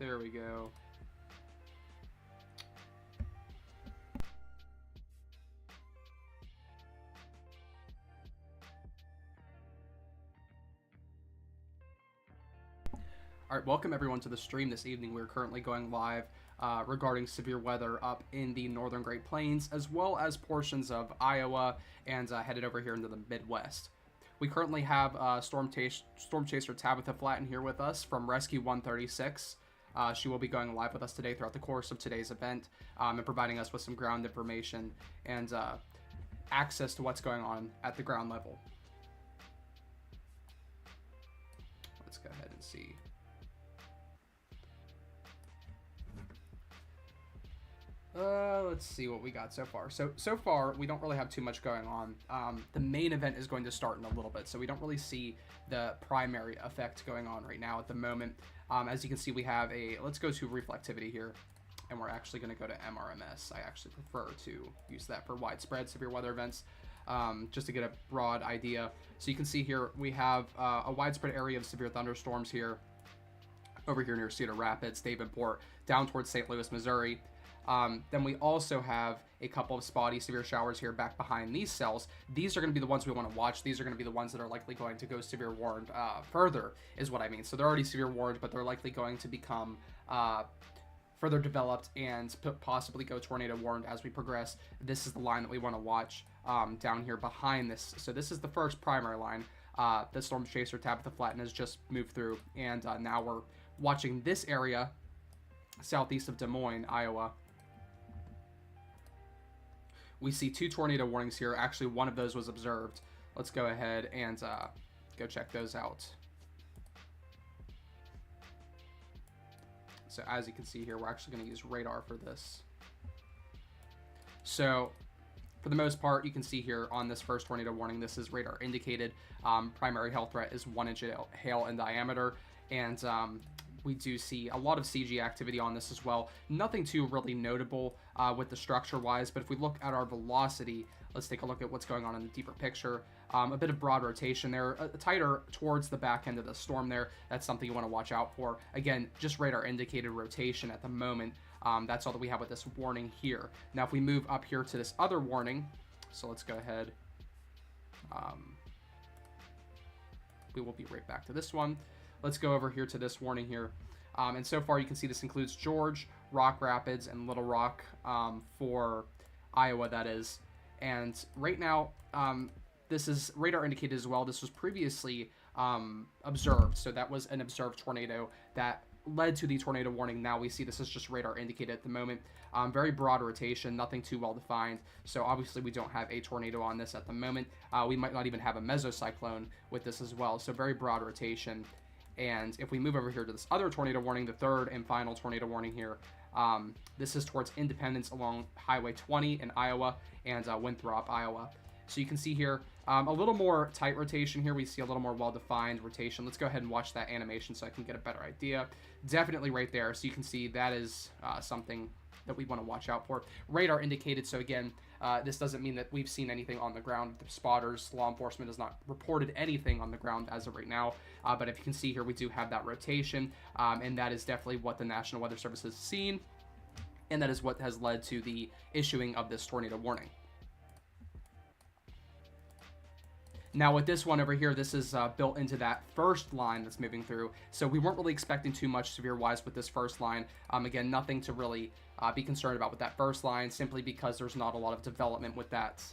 There we go. All right, welcome everyone to the stream this evening. We're currently going live regarding severe weather up in the northern Great Plains, as well as portions of Iowa, and headed over here into the Midwest. We currently have Storm Chaser Tabitha Flatten here with us from Rescue 136. She will be going live with us today throughout the course of today's event, and providing us with some ground information and access to what's going on at the ground level. Let's go ahead and see. Let's see what we got so far. So far, we don't really have too much going on. The main event is going to start in a little bit, so we don't really see the primary effect going on right now at the moment. As you can see, we have let's go to reflectivity here, and we're actually going to go to MRMS. I actually prefer to use that for widespread severe weather events, just to get a broad idea. So you can see here, we have a widespread area of severe thunderstorms here, over here near Cedar Rapids, Davenport, down towards St. Louis, Missouri. Then we also have a couple of spotty severe showers here back behind these cells. These are going to be the ones we want to watch. These are going to be the ones that are likely going to go severe warned further, is what I mean. So they're already severe warned, but they're likely going to become further developed and possibly go tornado warned as we progress. This is the line that we want to watch down here behind this. So this is the first primary line. The Storm Chaser Tabitha Flatten has just moved through, and now we're watching this area southeast of Des Moines, Iowa. We see 2 tornado warnings here. Actually, one of those was observed. Let's go ahead and go check those out. So as you can see here, we're actually going to use radar for this. So for the most part, you can see here on this first tornado warning, this is radar indicated. Primary hail threat is 1 inch of hail in diameter, and we do see a lot of CG activity on this as well. Nothing too really notable with the structure-wise, but if we look at our velocity, let's take a look at what's going on in the deeper picture. A bit of broad rotation there, tighter towards the back end of the storm there. That's something you want to watch out for. Again, just radar indicated rotation at the moment. That's all that we have with this warning here. Now, if we move up here to this other warning, so let's go ahead. We will be right back to this one. Let's go over here to this warning here. And so far, you can see this includes George, Rock Rapids, and Little Rock for Iowa, that is. And right now, this is radar indicated as well. This was previously observed. So that was an observed tornado that led to the tornado warning. Now we see this is just radar indicated at the moment. Very broad rotation, nothing too well defined. So obviously we don't have a tornado on this at the moment. We might not even have a mesocyclone with this as well. So very broad rotation. And if we move over here to this other tornado warning, the third and final tornado warning here, this is towards Independence along Highway 20 in Iowa and Winthrop, Iowa. So you can see here a little more tight rotation here. We see a little more well-defined rotation. Let's go ahead and watch that animation so I can get a better idea. Definitely right there. So you can see that is something that we want to watch out for. Radar indicated. So again, this doesn't mean that we've seen anything on the ground. The spotters, law enforcement has not reported anything on the ground as of right now. But if you can see here, we do have that rotation. And that is definitely what the National Weather Service has seen. And that is what has led to the issuing of this tornado warning. Now with this one over here, this is built into that first line that's moving through. So we weren't really expecting too much severe-wise with this first line. Again, nothing to really be concerned about with that first line, simply because there's not a lot of development with that,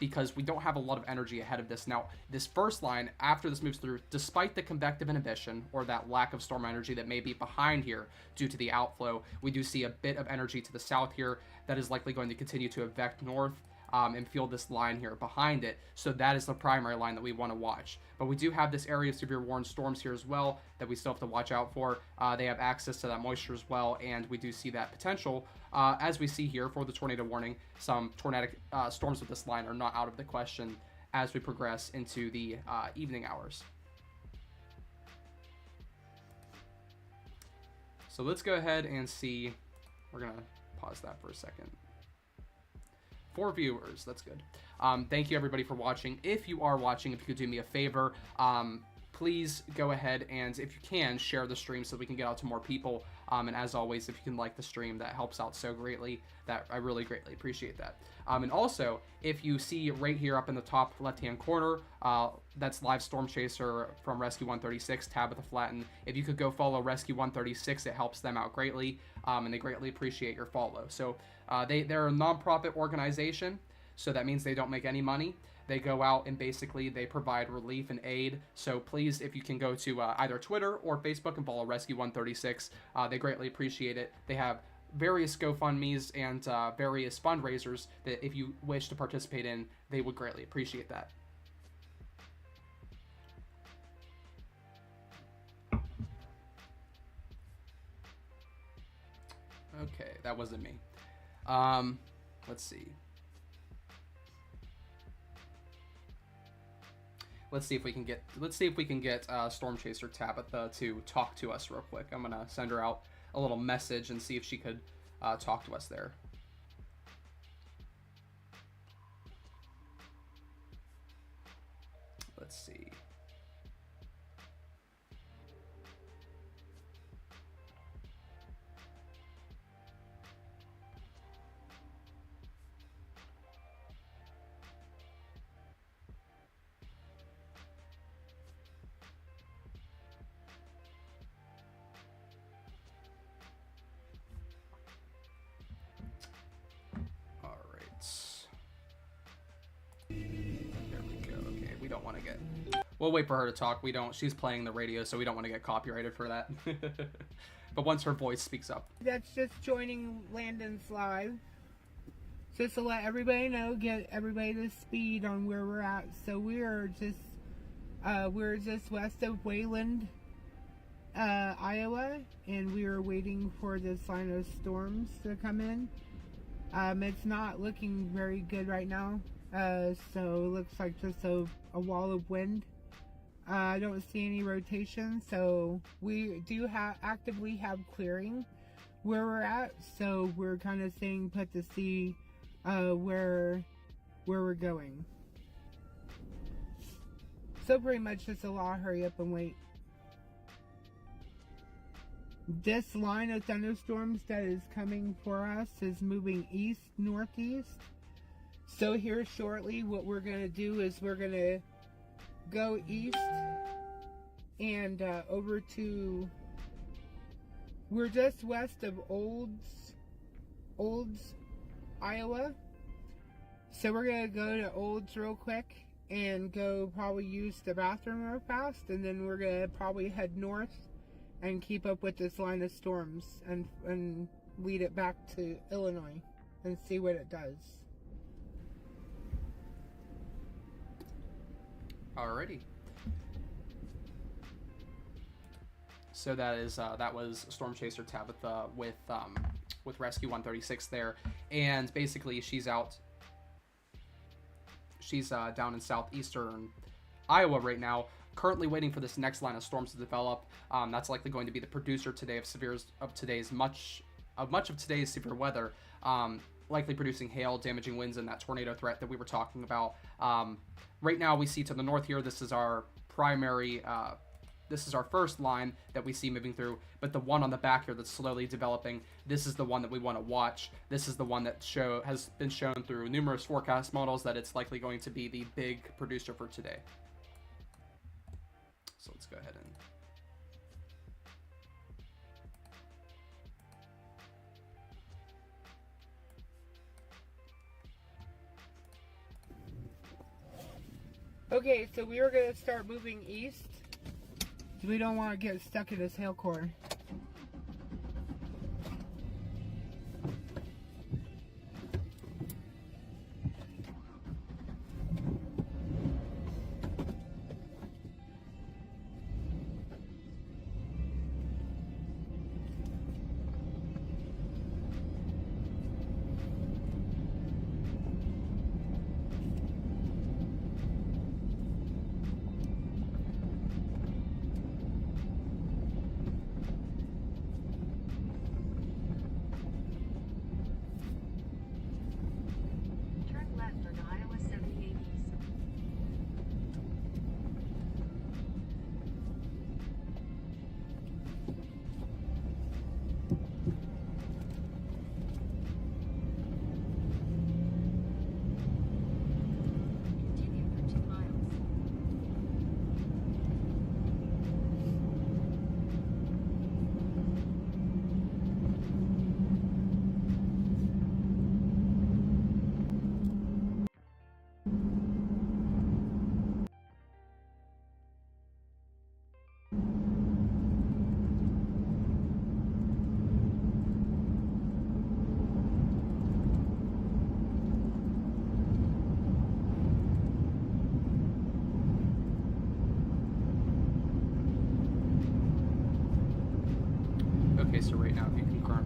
because we don't have a lot of energy ahead of this. Now, this first line, after this moves through, despite the convective inhibition, or that lack of storm energy that may be behind here due to the outflow, we do see a bit of energy to the south here that is likely going to continue to advect north. And feel this line here behind it. So that is the primary line that we want to watch. But we do have this area of severe warned storms here as well that we still have to watch out for. They have access to that moisture as well, and we do see that potential. As we see here for the tornado warning, some tornadic storms with this line are not out of the question as we progress into the evening hours. So let's go ahead and see. We're going to pause that for a second. 4 viewers, that's good. Thank you everybody for watching. If you are watching, if you could do me a favor, please go ahead and, if you can, share the stream so we can get out to more people. And as always, if you can like the stream, that helps out so greatly. That I really greatly appreciate that. And also, if you see right here up in the top left-hand corner, that's Live Storm Chaser from Rescue 136, Tabitha Flatten. If you could go follow Rescue 136, it helps them out greatly, and they greatly appreciate your follow. So they're a non-profit organization, so that means they don't make any money. They go out and basically they provide relief and aid. So please, if you can go to either Twitter or Facebook and follow Rescue 136, they greatly appreciate it. They have various GoFundMes and various fundraisers that if you wish to participate in, they would greatly appreciate that. Okay, that wasn't me. Let's see. Let's see if we can get Storm Chaser Tabitha to talk to us real quick. I'm gonna send her out a little message and see if she could talk to us there. Let's see. We'll wait for her to talk. She's playing the radio, so we don't want to get copyrighted for that. But once her voice speaks up. That's just joining Landon's live. Just to let everybody know, get everybody to speed on where we're at. So we're just west of Wayland, Iowa, and we are waiting for this line of storms to come in. It's not looking very good right now. So it looks like just a wall of wind. I don't see any rotation, so we do actively have clearing where we're at, so we're kind of staying put to see where we're going. So pretty much just a lot of hurry up and wait. This line of thunderstorms that is coming for us is moving east northeast. So here shortly what we're going to do is we're going to go east and over to, we're just west of Olds, Iowa. So we're going to go to Olds real quick and go probably use the bathroom real fast, and then we're going to probably head north and keep up with this line of storms and lead it back to Illinois and see what it does. Alrighty. So that was Storm Chaser Tabitha with Rescue 136 there, and basically she's down in southeastern Iowa right now, currently waiting for this next line of storms to develop. That's likely going to be the producer today of much of today's severe weather, likely producing hail, damaging winds, and that tornado threat that we were talking about. Right now we see to the north here, this is our primary, this is our first line that we see moving through, but the one on the back here that's slowly developing, this is the one that we want to watch. This is the one that has been shown through numerous forecast models that it's likely going to be the big producer for today. So let's go ahead and... Okay, so we are going to start moving east. We don't want to get stuck in this hail core.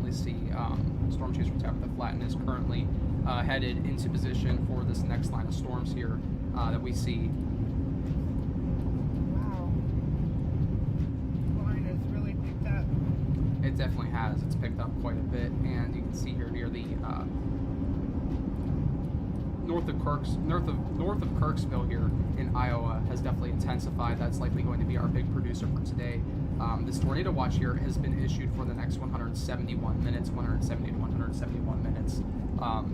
definitely see Storm Chaser Tabitha Flatten is currently headed into position for this next line of storms here that we see. Wow. The line has really picked up. It definitely has. It's picked up quite a bit, and you can see here near the north of Kirksville here in Iowa has definitely intensified. That's likely going to be our big producer for today. This tornado watch here has been issued for the next 171 minutes, 170 to 171 minutes.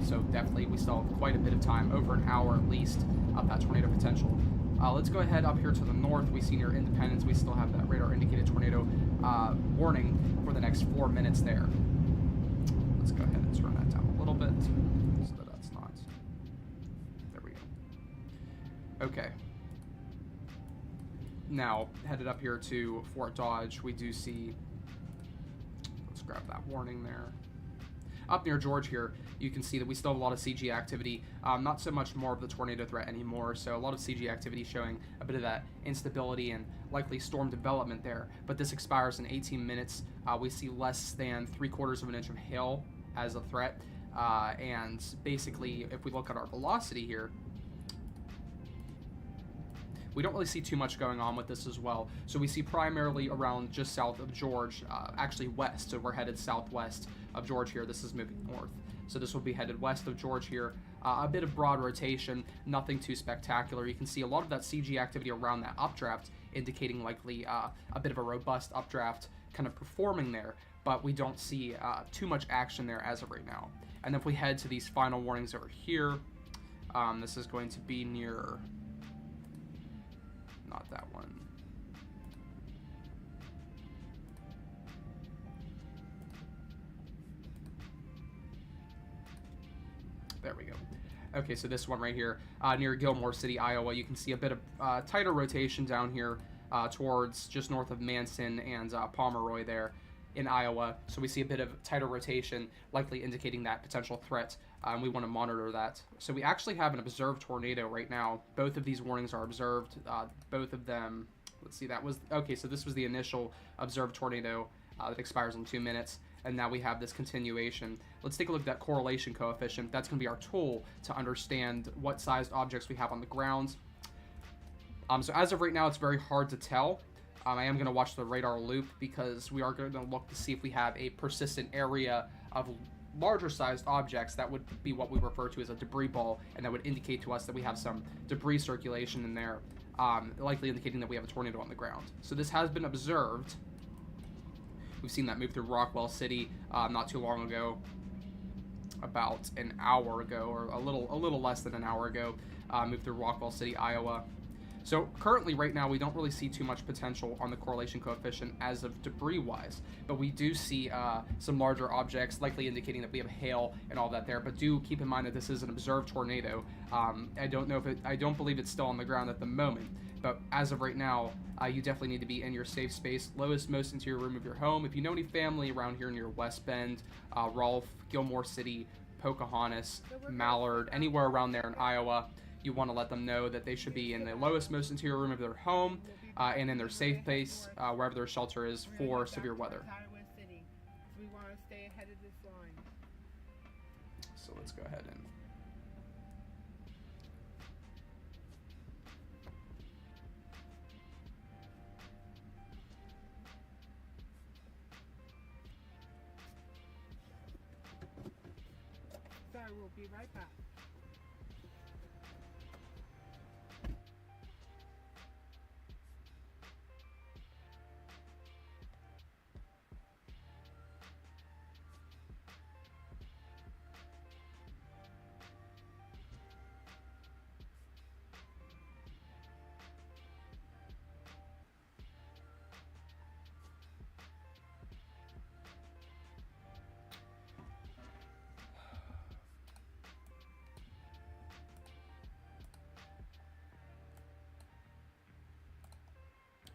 So definitely we still have quite a bit of time, over an hour at least, of that tornado potential. Let's go ahead up here to the north. We see near Independence, we still have that radar indicated tornado warning for the next 4 minutes there. Let's go ahead and turn that down a little bit so that that's not. There we go. Okay. Now, headed up here to Fort Dodge, we do see, let's grab that warning there. Up near George here, you can see that we still have a lot of CG activity, not so much more of the tornado threat anymore, so a lot of CG activity showing a bit of that instability and likely storm development there, but this expires in 18 minutes. We see less than 3/4 of an inch of hail as a threat, and basically, if we look at our velocity here, we don't really see too much going on with this as well. So we see primarily around just south of George, actually west, so we're headed southwest of George here. This is moving north. So this will be headed west of George here. A bit of broad rotation, nothing too spectacular. You can see a lot of that CG activity around that updraft, indicating likely a bit of a robust updraft kind of performing there, but we don't see too much action there as of right now. And if we head to these final warnings over here, this is going to be near... not that one. There we go. Okay, so this one right here, near Gilmore City, Iowa, you can see a bit of tighter rotation down here towards just north of Manson and Pomeroy there in Iowa. So we see a bit of tighter rotation, likely indicating that potential threat, and we want to monitor that. So we actually have an observed tornado right now. Both of these warnings are observed. Both of them, let's see, that was, okay, so this was the initial observed tornado that expires in 2 minutes, and now we have this continuation. Let's take a look at that correlation coefficient. That's going to be our tool to understand what sized objects we have on the ground. So as of right now, it's very hard to tell. I am going to watch the radar loop because we are going to look to see if we have a persistent area of larger sized objects. That would be what we refer to as a debris ball, and that would indicate to us that we have some debris circulation in there, likely indicating that we have a tornado on the ground. So this has been observed. We've seen that move through Rockwell City not too long ago, about an hour ago, or a little less than an hour ago, moved through Rockwell City, Iowa. So currently, right now, we don't really see too much potential on the correlation coefficient as of debris-wise, but we do see some larger objects, likely indicating that we have hail and all that there. But do keep in mind that this is an observed tornado. I don't believe it's still on the ground at the moment, but as of right now, you definitely need to be in your safe space, lowest, most interior room of your home. If you know any family around here near West Bend, Rolfe, Gilmore City, Pocahontas, Mallard, anywhere around there in Iowa, you want to let them know that they should be in the lowest, most interior room of their home and in their safe place, wherever their shelter is, for severe weather. We want to stay ahead of this line. So let's go ahead and... Sorry, we'll be right back.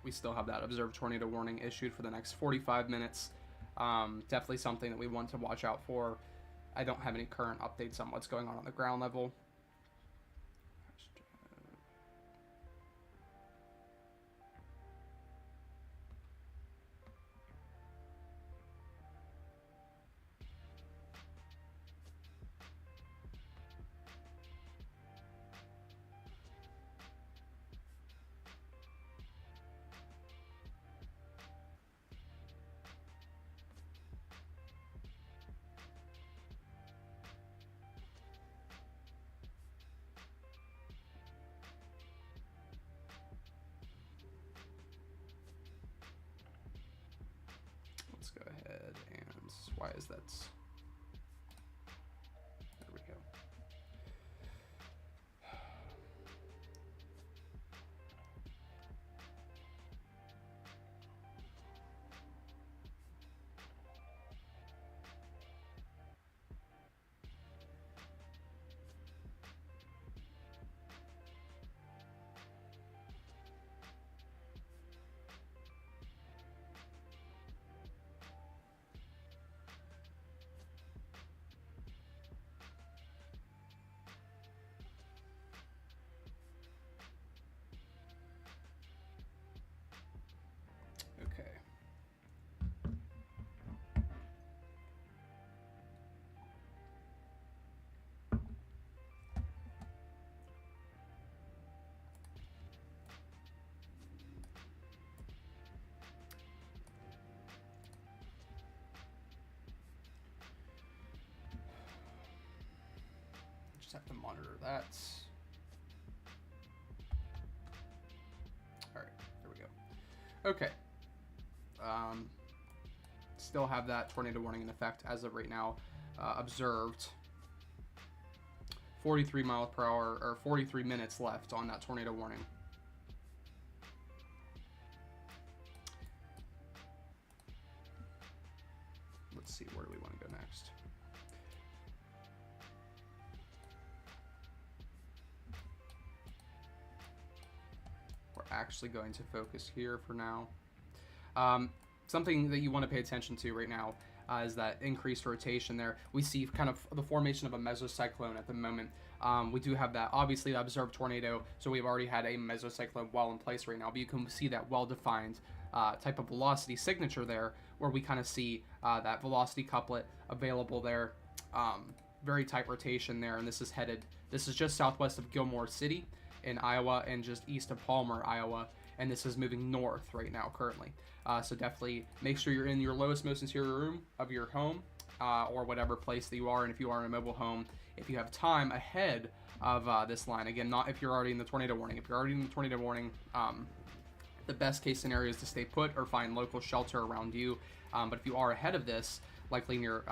We still have that observed tornado warning issued for the next 45 minutes. Definitely something that we want to watch out for. I don't have any current updates on what's going on the ground level. Why is that? There we go. Okay. Just have to monitor that. All right, there we go. Okay. Still have that tornado warning in effect as of right now. Observed. 43 miles per hour, or 43 minutes left on that tornado warning. Let's see, where do we want to go next? We're actually going to focus here for now. Something that you want to pay attention to right now is that increased rotation there. We see kind of the formation of a mesocyclone at the moment. We do have that, obviously, the observed tornado, so we've already had a mesocyclone well in place right now, but you can see that well-defined type of velocity signature there, where we kind of see that velocity couplet available there. Very tight rotation there, and this is just southwest of Gilmore City in Iowa and just east of Palmer, Iowa, and this is moving north right now currently. So definitely make sure you're in your lowest, most interior room of your home or whatever place that you are. And if you are in a mobile home, if you have time ahead of this line, again, not if you're already in the tornado warning. If you're already in the tornado warning, the best case scenario is to stay put or find local shelter around you. But if you are ahead of this, likely near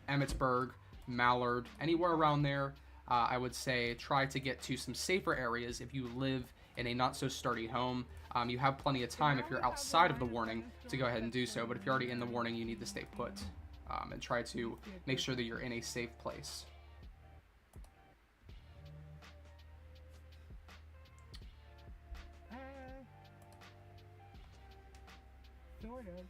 Emmitsburg, Mallard, anywhere around there, I would say try to get to some safer areas if you live in a not so sturdy home. You have plenty of time if you're outside of the warning to go ahead and do so, but if you're already in the warning, you need to stay put and try to make sure that you're in a safe place. Sort of.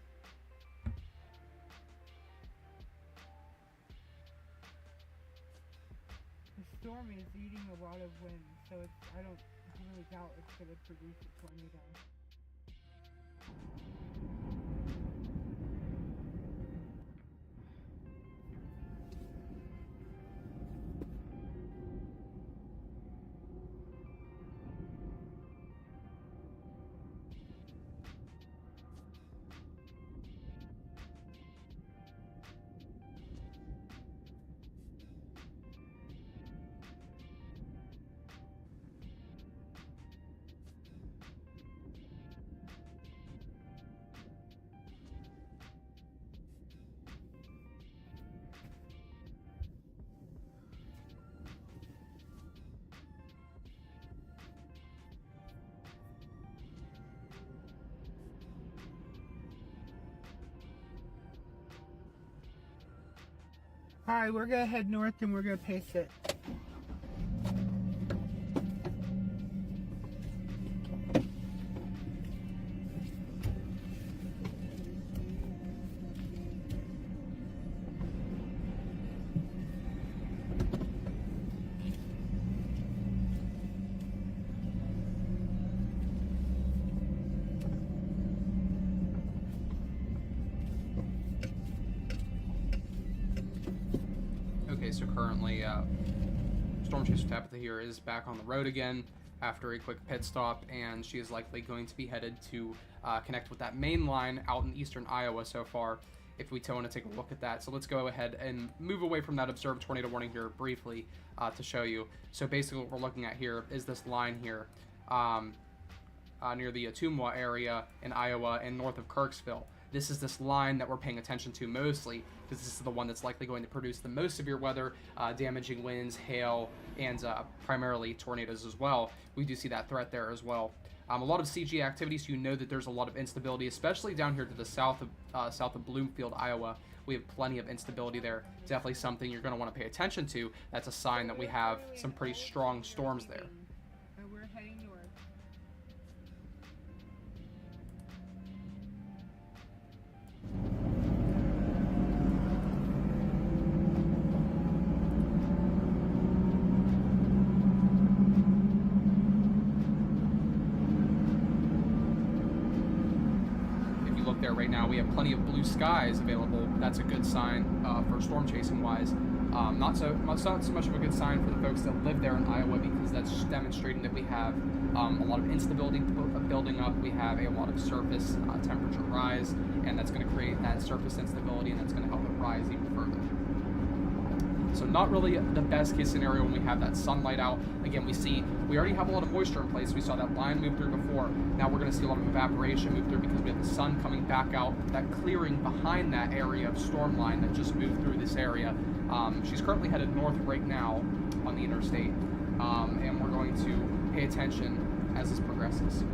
The storm is eating a lot of wind, so I don't really doubt it's going to produce a tornado. Alright, we're going to head north and we're going to pace it. Okay, so currently Storm Chaser Tabitha here is back on the road again after a quick pit stop, and she is likely going to be headed to connect with that main line out in eastern Iowa so far, if we want to take a look at that. So let's go ahead and move away from that observed tornado warning here briefly to show you. So basically what we're looking at here is this line here near the Ottumwa area in Iowa and north of Kirksville. this is this line that we're paying attention to mostly, because this is the one that's likely going to produce the most severe weather, damaging winds, hail, and primarily tornadoes as well. We do see that threat there as well. A lot of CG activities, you know that there's a lot of instability, especially down here to the south of Bloomfield, Iowa. We have plenty of instability there. Definitely something you're going to want to pay attention to. That's a sign that we have some pretty strong storms there. We're heading north. There right now, we have plenty of blue skies available. That's a good sign for storm chasing wise. Not so much of a good sign for the folks that live there in Iowa, because that's demonstrating that we have a lot of instability building up. We have a lot of surface temperature rise, and that's going to create that surface instability, and that's going to help it rise even further. So not really the best case scenario when we have that sunlight out. Again, we already have a lot of moisture in place. We saw that line move through before. Now we're going to see a lot of evaporation move through because we have the sun coming back out, that clearing behind that area of storm line that just moved through this area. She's currently headed north right now on the interstate, and we're going to pay attention as this progresses.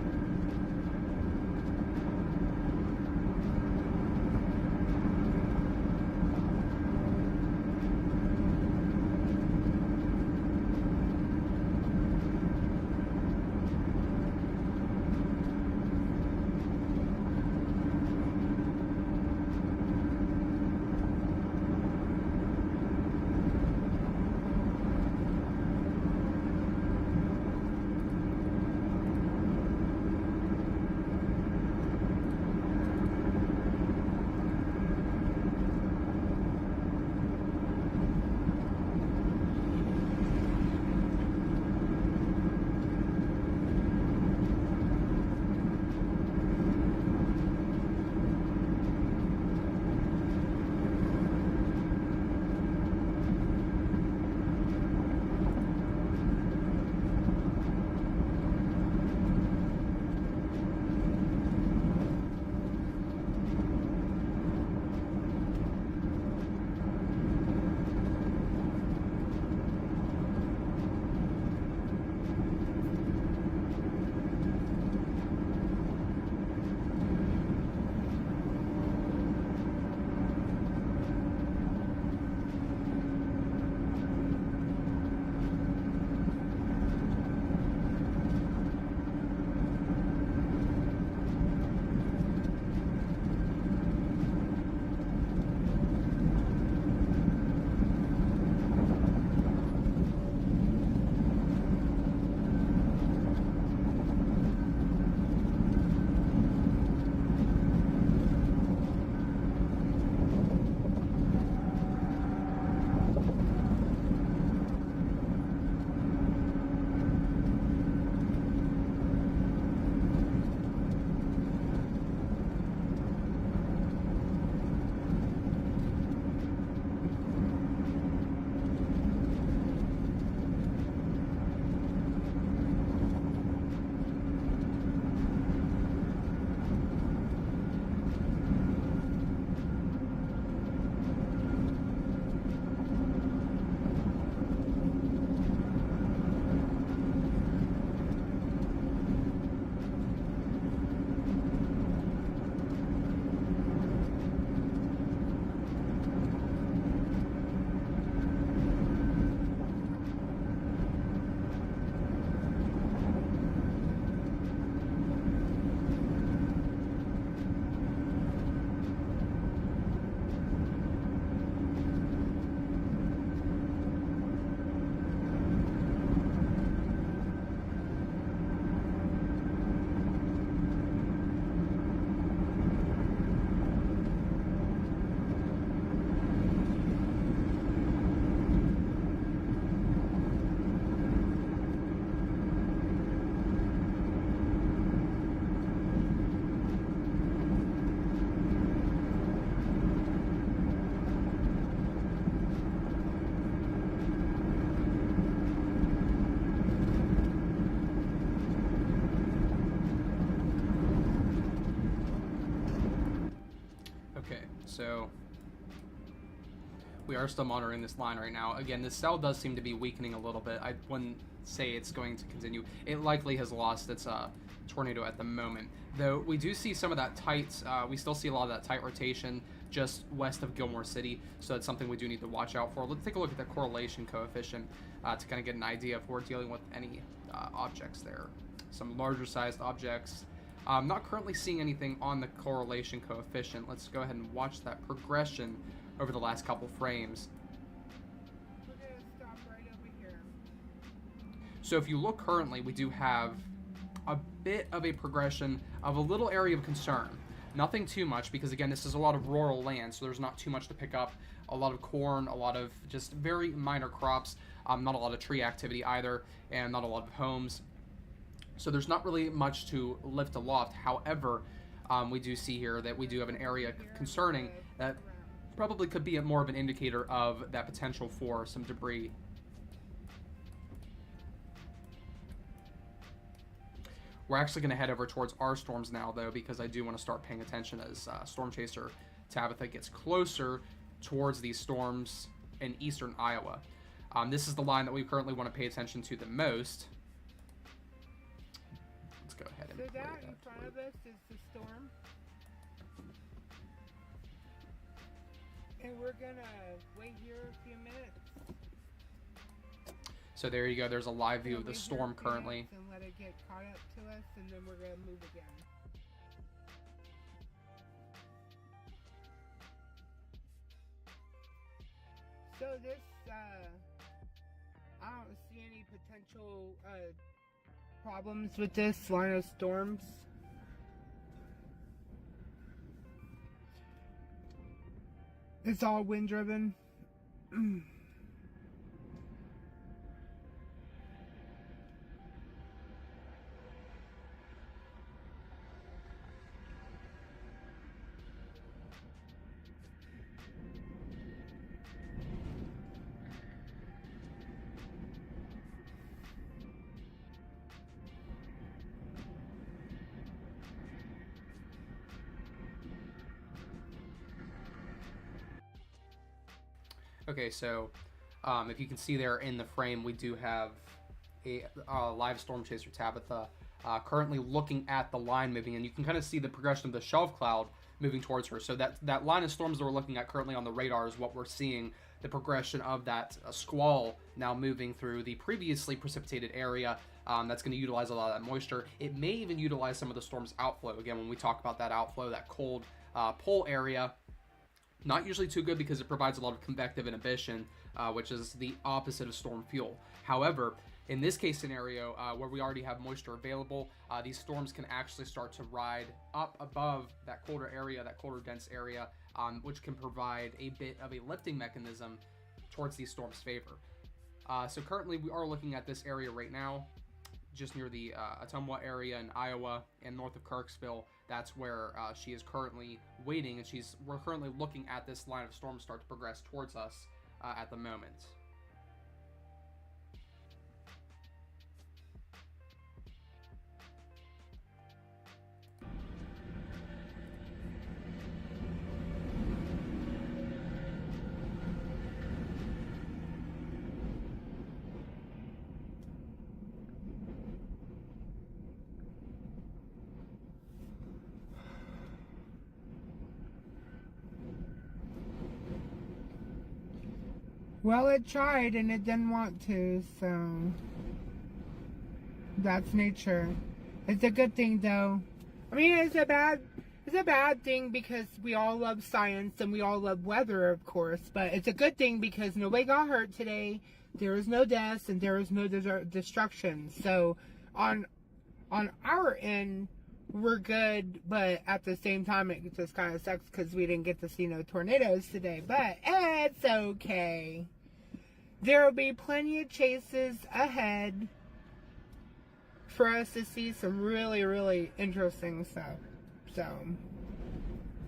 We are still monitoring this line right now. Again, this cell does seem to be weakening a little bit. I wouldn't say it's going to continue. It likely has lost its tornado at the moment. Though we do see some of that tight, we still see a lot of that tight rotation just west of Gilmore City. So that's something we do need to watch out for. Let's take a look at the correlation coefficient to kind of get an idea if we're dealing with any objects there. Some larger sized objects. I'm not currently seeing anything on the correlation coefficient. Let's go ahead and watch that progression over the last couple frames. We're going to stop right over here. So if you look currently, we do have a bit of a progression of a little area of concern. Nothing too much, because again, this is a lot of rural land, so there's not too much to pick up. A lot of corn, a lot of just very minor crops, not a lot of tree activity either, and not a lot of homes. So there's not really much to lift aloft. However, we do see here that we do have an area concerning that probably could be more of an indicator of that potential for some debris. We're actually going to head over towards our storms now, though, because I do want to start paying attention as Storm Chaser Tabitha gets closer towards these storms in eastern Iowa. This is the line that we currently want to pay attention to the most. Let's go ahead and so that in front of us is the storm. And we're going to wait here a few minutes. So there you go. There's a live view of the storm currently. And let it get caught up to us, and then we're going to move again. So this, I don't see any potential problems with this line of storms. It's all wind driven. Okay, so if you can see there in the frame, we do have a live Storm Chaser Tabitha currently looking at the line moving, and you can kind of see the progression of the shelf cloud moving towards her. So that line of storms that we're looking at currently on the radar is what we're seeing, the progression of that squall now moving through the previously precipitated area. That's going to utilize a lot of that moisture. It may even utilize some of the storm's outflow. Again, when we talk about that outflow, that cold pole area, not usually too good because it provides a lot of convective inhibition, which is the opposite of storm fuel. However, in this case scenario, where we already have moisture available, these storms can actually start to ride up above that colder area, that colder dense area, which can provide a bit of a lifting mechanism towards these storms' favor. So currently we are looking at this area right now, just near the Ottumwa area in Iowa and north of Kirksville. That's where she is currently waiting, and we're currently looking at this line of storms start to progress towards us at the moment. Well, it tried and it didn't want to, so that's nature. It's a good thing, though. I mean, it's a bad thing because we all love science and we all love weather, of course. But it's a good thing because nobody got hurt today. There is no deaths and there is no destruction. So on our end, we're good. But at the same time, it just kind of sucks because we didn't get to see no tornadoes today. But it's okay. There will be plenty of chases ahead for us to see some really, really interesting stuff. So,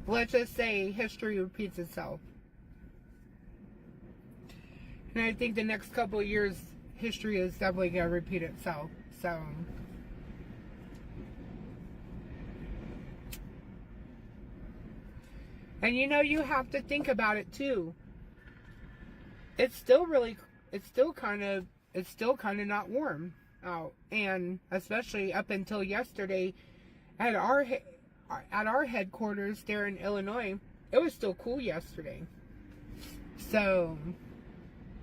let's just say history repeats itself. And I think the next couple of years, history is definitely going to repeat itself. So, and you know, you have to think about it too. it's still really, it's still kind of, it's still kind of not warm out, and especially up until yesterday at our headquarters there in Illinois, it was still cool yesterday. So,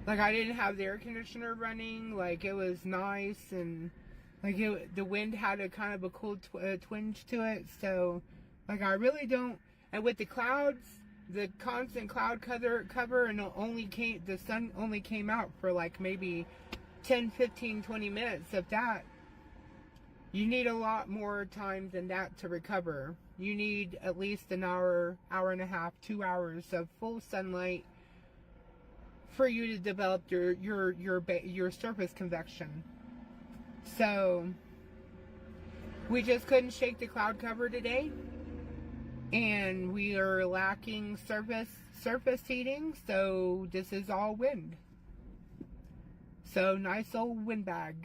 like, I didn't have the air conditioner running. Like, it was nice, and like the wind had a kind of a cool twinge to it. So, like, I really don't. And with the clouds, the constant cloud cover, and the sun only came out for like maybe 10, 15, 20 minutes. Of that, you need a lot more time than that to recover. You need at least an hour, hour and a half, 2 hours of full sunlight for you to develop your surface convection. So we just couldn't shake the cloud cover today, and we are lacking surface heating. So this is all wind. So nice old windbag.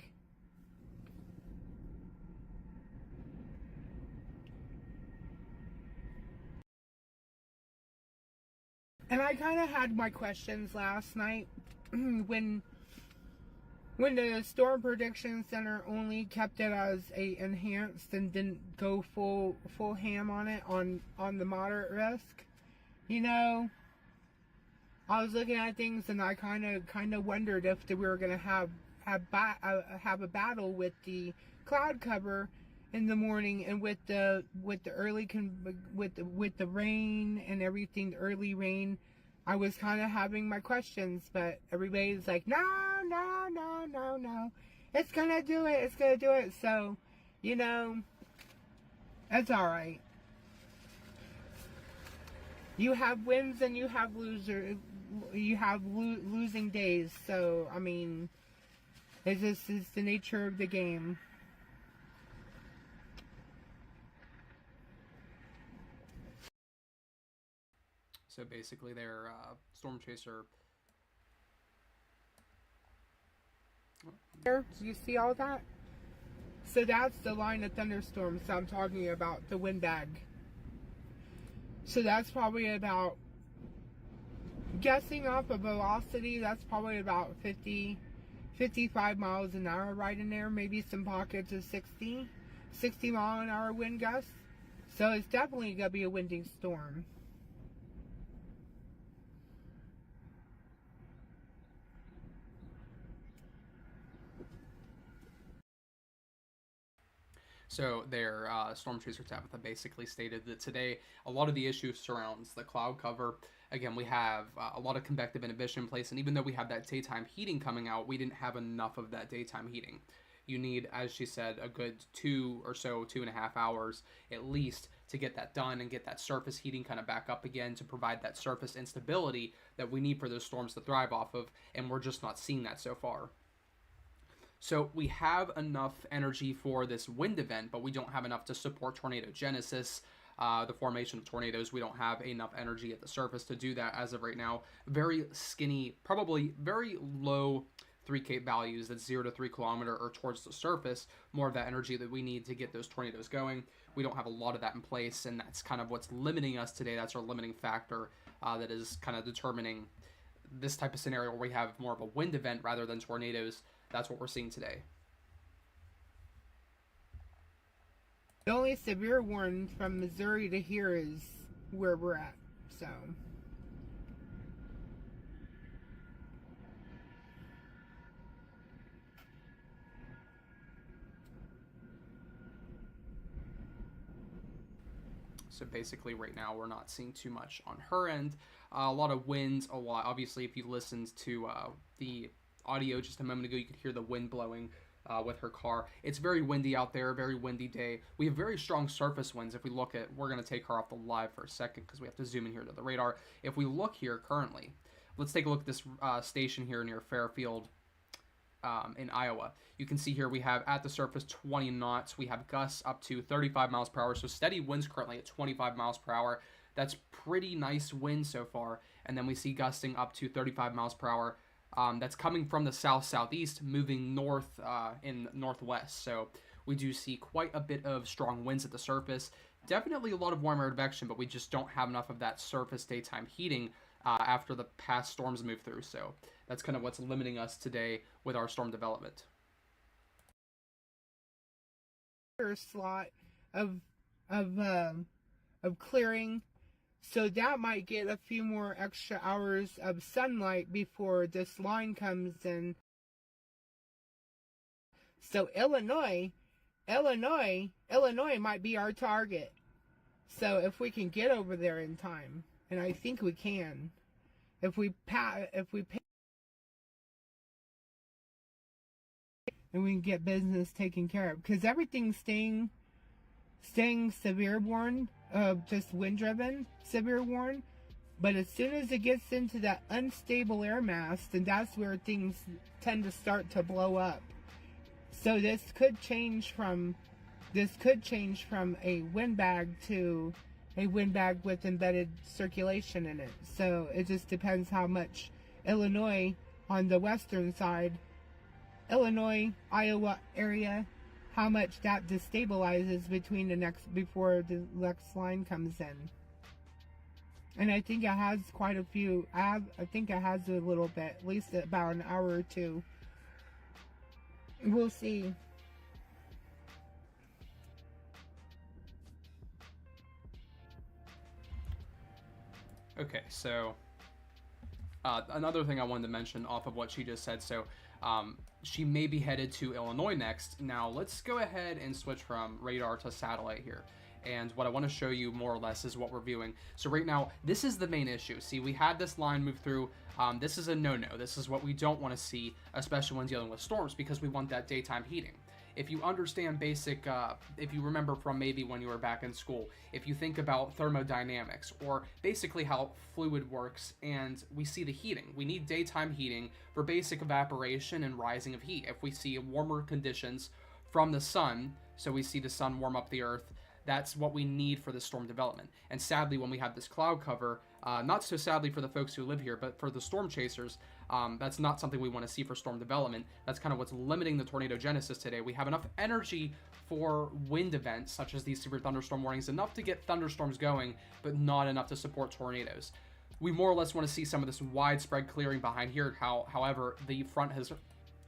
And I kind of had my questions last night when the Storm Prediction Center only kept it as a enhanced and didn't go full ham on it on the moderate risk. You know, I was looking at things, and I kind of wondered if we were gonna have a battle with the cloud cover in the morning, and with the rain and everything, the early rain. I was kind of having my questions, but everybody's like, no, it's gonna do it. So, you know, it's all right. You have wins and you have losing days. So, I mean, it's the nature of the game. So basically, their Storm Chaser. Do you see all that? So that's the line of thunderstorms I'm talking about, the windbag. So that's probably about, guessing off a velocity, that's probably about 55 miles an hour right in there. Maybe some pockets of 60 mile an hour wind gusts. So it's definitely going to be a windy storm. So their Storm Chaser Tabitha basically stated that today a lot of the issue surrounds the cloud cover. Again, we have a lot of convective inhibition in place, and even though we have that daytime heating coming out, we didn't have enough of that daytime heating. You need, as she said, a good 2.5 hours at least to get that done and get that surface heating kind of back up again to provide that surface instability that we need for those storms to thrive off of, and we're just not seeing that so far. So we have enough energy for this wind event, but we don't have enough to support tornado genesis, the formation of tornadoes. We don't have enough energy at the surface to do that as of right now. Very skinny, probably very low 3K values, that's 0 to 3 kilometer or towards the surface, more of that energy that we need to get those tornadoes going. We don't have a lot of that in place, and that's kind of what's limiting us today. That's our limiting factor that is kind of determining this type of scenario where we have more of a wind event rather than tornadoes. That's what we're seeing today. The only severe one from Missouri to here is where we're at. So basically right now we're not seeing too much on her end. A lot of winds, a lot. Obviously, if you listened to the audio just a moment ago, you could hear the wind blowing with her car. It's very windy out there, very windy day. We have very strong surface winds. If we look at, we're going to take her off the live for a second because we have to zoom in here to the radar. If we look here currently, let's take a look at this station here near Fairfield in Iowa. You can see here we have at the surface 20 knots. We have gusts up to 35 miles per hour. So steady winds currently at 25 miles per hour. That's pretty nice wind so far. And then we see gusting up to 35 miles per hour. That's coming from the south-southeast, moving north in northwest. So we do see quite a bit of strong winds at the surface. Definitely a lot of warm air advection, but we just don't have enough of that surface daytime heating after the past storms move through. So That's kind of what's limiting us today with our storm development. Slot of of of clearing, so that might get a few more extra hours of sunlight before this line comes in. So Illinois might be our target. So if we can get over there in time, and I think we can, if we pay, and we can get business taken care of, because everything's staying severe warn, just wind driven severe warn. But as soon as it gets into that unstable air mass, then that's where things tend to start to blow up. So this could change from a windbag to a windbag with embedded circulation in it. So it just depends how much Illinois on the western side, Illinois, Iowa area, how much that destabilizes before the next line comes in. And I think it has quite a few. I think it has a little bit, at least about an hour or two. We'll see. Okay, so another thing I wanted to mention off of what she just said. So she may be headed to Illinois next. Now let's go ahead and switch from radar to satellite here. And what I want to show you more or less is what we're viewing. So right now, this is the main issue. See, we had this line move through. This is a no-no. This is what we don't want to see, especially when dealing with storms, because we want that daytime heating. If you understand basic, if you remember from maybe when you were back in school, if you think about thermodynamics, or basically how fluid works, and we see the heating. We need daytime heating for basic evaporation and rising of heat. If we see warmer conditions from the sun, so we see the sun warm up the earth, that's what we need for the storm development. And sadly, when we have this cloud cover, not so sadly for the folks who live here, but for the storm chasers, that's not something we want to see for storm development. That's kind of what's limiting the tornado genesis today. We have enough energy for wind events, such as these severe thunderstorm warnings, enough to get thunderstorms going, but not enough to support tornadoes. We more or less want to see some of this widespread clearing behind here. However, the front has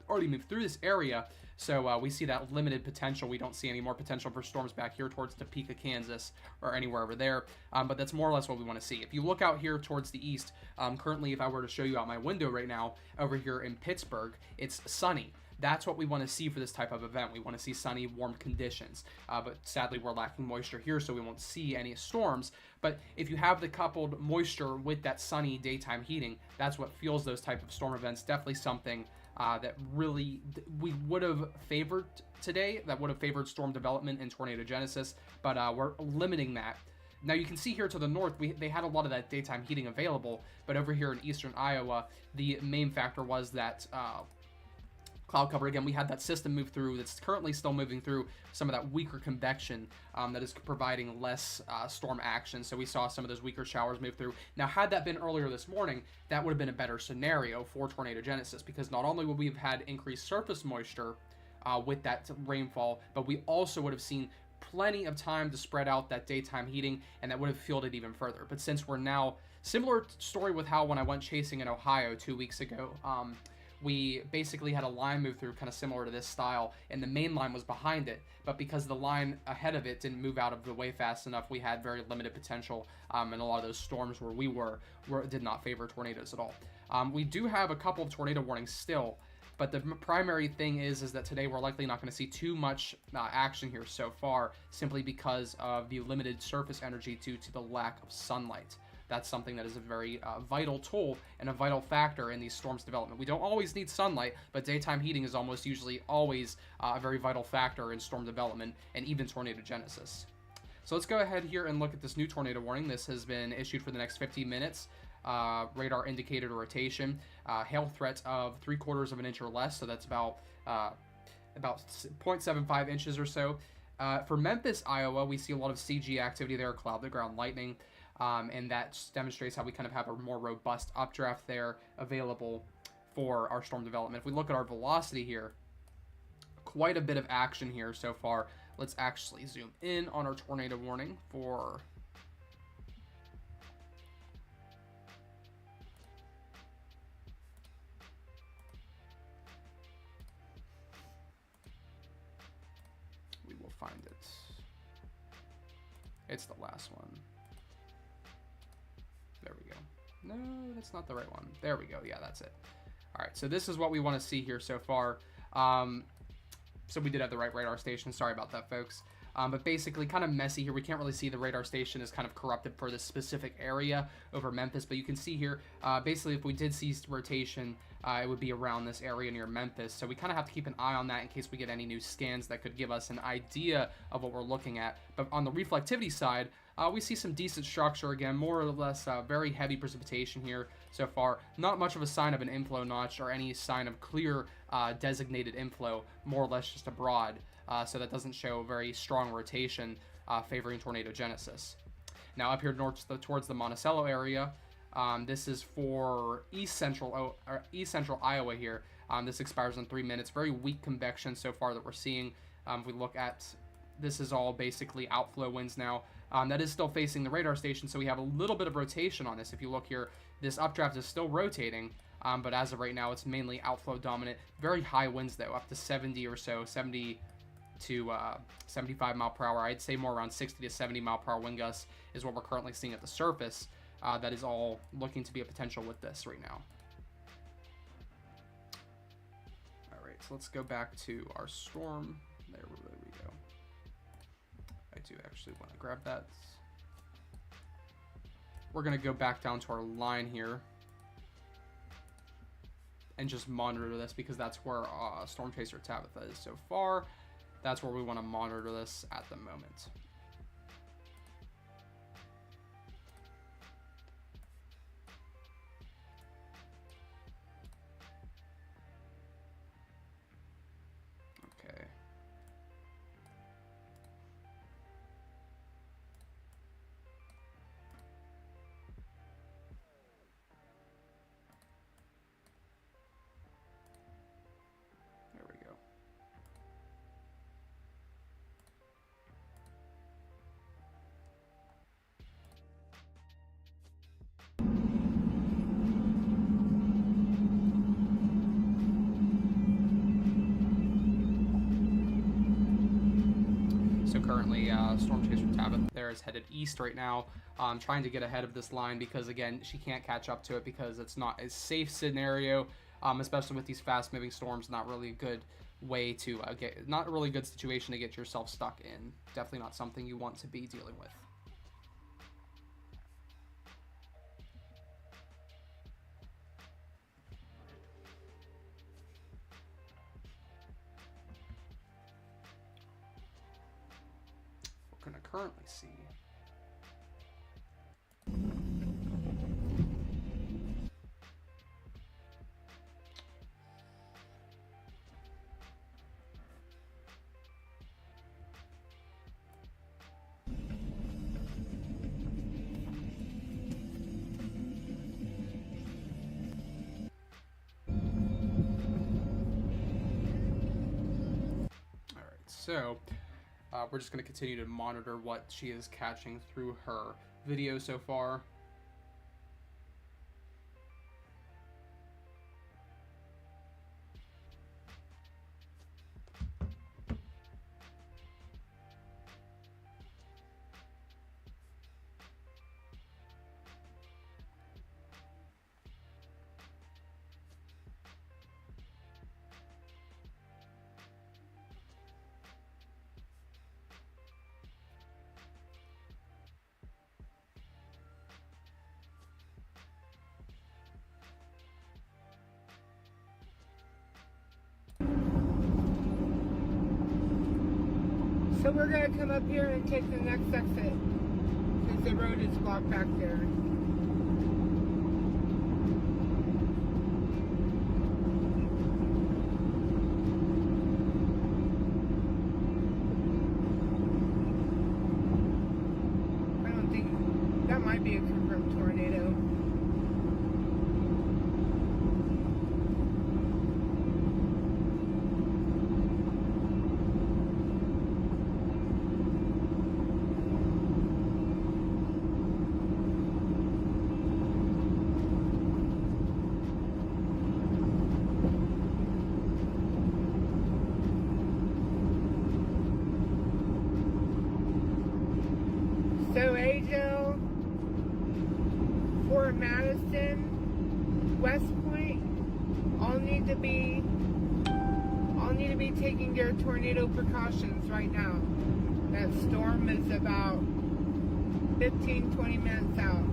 already moved through this area, so we see that limited potential. We don't see any more potential for storms back here towards Topeka, Kansas, or anywhere over there, but that's more or less what we want to see. If you look out here towards the east, currently if I were to show you out my window right now, over here in Pittsburgh, it's sunny. That's what we want to see for this type of event. We want to see sunny, warm conditions, but sadly we're lacking moisture here, so we won't see any storms. But if you have the coupled moisture with that sunny daytime heating, that's what fuels those type of storm events. Definitely something that really we would have favored today, that would have favored storm development and tornado genesis, but we're limiting that. Now you can see here to the north, they had a lot of that daytime heating available, but over here in eastern Iowa, the main factor was that cloud cover. Again, we had that system move through that's currently still moving through some of that weaker convection that is providing less storm action. So we saw some of those weaker showers move through. Now, had that been earlier this morning, that would have been a better scenario for tornado genesis, because not only would we have had increased surface moisture with that rainfall, but we also would have seen plenty of time to spread out that daytime heating, and that would have fueled it even further. But since we're now, similar story with how when I went chasing in Ohio 2 weeks ago, we basically had a line move through kind of similar to this style, and the main line was behind it, but because the line ahead of it didn't move out of the way fast enough, we had very limited potential, and a lot of those storms where we were did not favor tornadoes at all. We do have a couple of tornado warnings still, but the primary thing is that today we're likely not going to see too much action here so far, simply because of the limited surface energy due to the lack of sunlight. That's something that is a very vital tool and a vital factor in these storms development. We don't always need sunlight, but daytime heating is almost usually always a very vital factor in storm development and even tornado genesis. So let's go ahead here and look at this new tornado warning. This has been issued for the next 15 minutes. Radar indicated rotation, hail threat of 3/4 of an inch or less, so that's about 0.75 inches or so. For Memphis, Iowa, we see a lot of CG activity there, cloud to ground lightning. And that demonstrates how we kind of have a more robust updraft there available for our storm development. If we look at our velocity here, quite a bit of action here so far. Let's actually zoom in on our tornado warning for... find it. It's the last one. There we go. No, that's not the right one. There we go. Yeah, that's it. All right, so this is what we want to see here so far. So we did have the right radar station. Sorry about that, folks. But basically kind of messy here. We can't really see the radar station is kind of corrupted for this specific area over Memphis. But you can see here, basically, if we did see rotation, it would be around this area near Memphis. So we kind of have to keep an eye on that in case we get any new scans that could give us an idea of what we're looking at. But on the reflectivity side, we see some decent structure again, more or less very heavy precipitation here so far. Not much of a sign of an inflow notch or any sign of clear designated inflow, more or less just a broad. So that doesn't show very strong rotation favoring tornadogenesis. Now up here towards the Monticello area, this is for east central Iowa here. This expires in 3 minutes. Very weak convection so far that we're seeing. If we look at, this is all basically outflow winds now. That is still facing the radar station, so we have a little bit of rotation on this. If you look here, this updraft is still rotating, but as of right now, it's mainly outflow dominant. Very high winds though, up to 70 or so, 70 to 75 mile per hour. I'd say more around 60 to 70 mile per hour wind gusts is what we're currently seeing at the surface. That is all looking to be a potential with this right now. All right, so let's go back to our storm. There we go. I do actually want to grab that. We're going to go back down to our line here and just monitor this because that's where Storm Chaser Tabitha is so far. That's where we want to monitor this at the moment. Okay. There we go. So currently, Storm Chaser Tabitha there is headed east right now, trying to get ahead of this line because, again, she can't catch up to it because it's not a safe scenario, especially with these fast-moving storms. Not really a good way to not a really good situation to get yourself stuck in. Definitely not something you want to be dealing with. Going to currently see. All right, so we're just going to continue to monitor what she is catching through her video so far. So we're going to come up here and take the next exit because the road is blocked back there. I don't think that might be a confirmed tornado. West Point all need to be taking their tornado precautions right now. That storm is about 15-20 minutes out.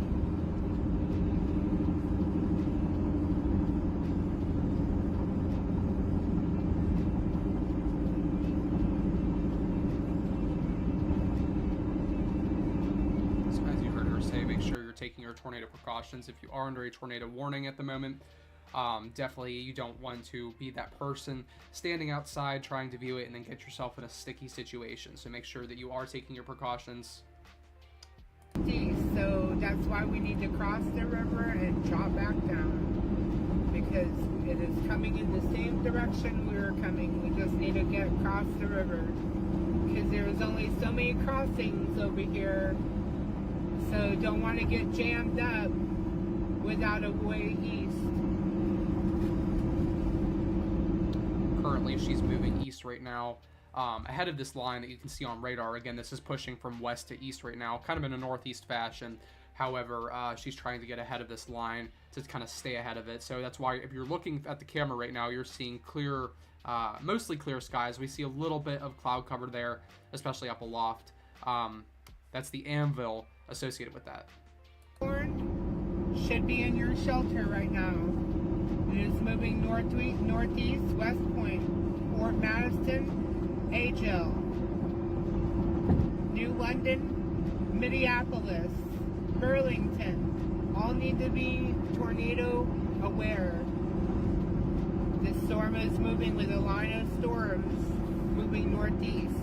So as you heard her say, make sure you're taking your tornado precautions. If you are under a tornado warning at the moment, definitely you don't want to be that person standing outside trying to view it and then get yourself in a sticky situation. So make sure that you are taking your precautions. So that's why we need to cross the river and drop back down, because it is coming in the same direction we were coming. We just need to get across the river, because there's only so many crossings over here, so don't want to get jammed up without a way east. Currently she's moving east right now, ahead of this line that you can see on radar. Again, this is pushing from west to east right now, kind of in a northeast fashion. However, she's trying to get ahead of this line to kind of stay ahead of it. So that's why if you're looking at the camera right now, you're seeing clear, mostly clear skies. We see a little bit of cloud cover there, especially up aloft. That's the anvil associated with that. Should be in your shelter right now. It is moving northeast, West Point, Fort Madison, Agel, New London, Minneapolis, Burlington, all need to be tornado aware. This storm is moving with a line of storms moving northeast.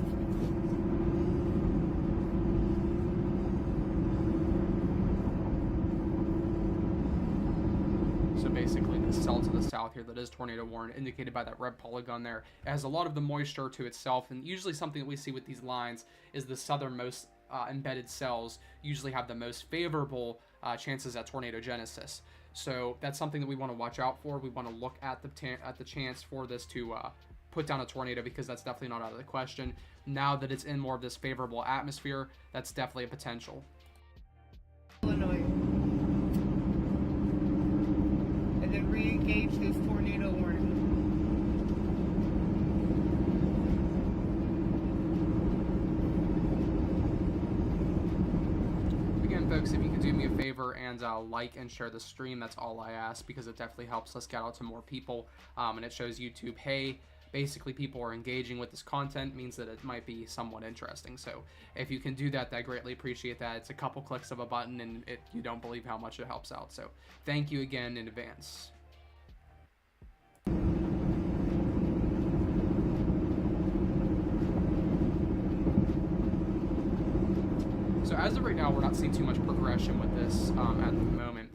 So basically the cell to the south here that is tornado warned, indicated by that red polygon there, it has a lot of the moisture to itself, and usually something that we see with these lines is the southernmost embedded cells usually have the most favorable chances at tornado genesis. So that's something that we want to watch out for. We want to look at the chance for this to put down a tornado, because that's definitely not out of the question. Now that it's in more of this favorable atmosphere, that's definitely a potential. Illinois. And then re-engage this tornado warning. Again, folks, if you could do me a favor and like and share the stream, that's all I ask, because it definitely helps us get out to more people, and it shows YouTube, hey, basically people are engaging with this content, means that it might be somewhat interesting. So if you can do that, I greatly appreciate that. It's a couple clicks of a button, and you don't believe how much it helps out. So thank you again in advance. So as of right now, we're not seeing too much progression with this at the moment.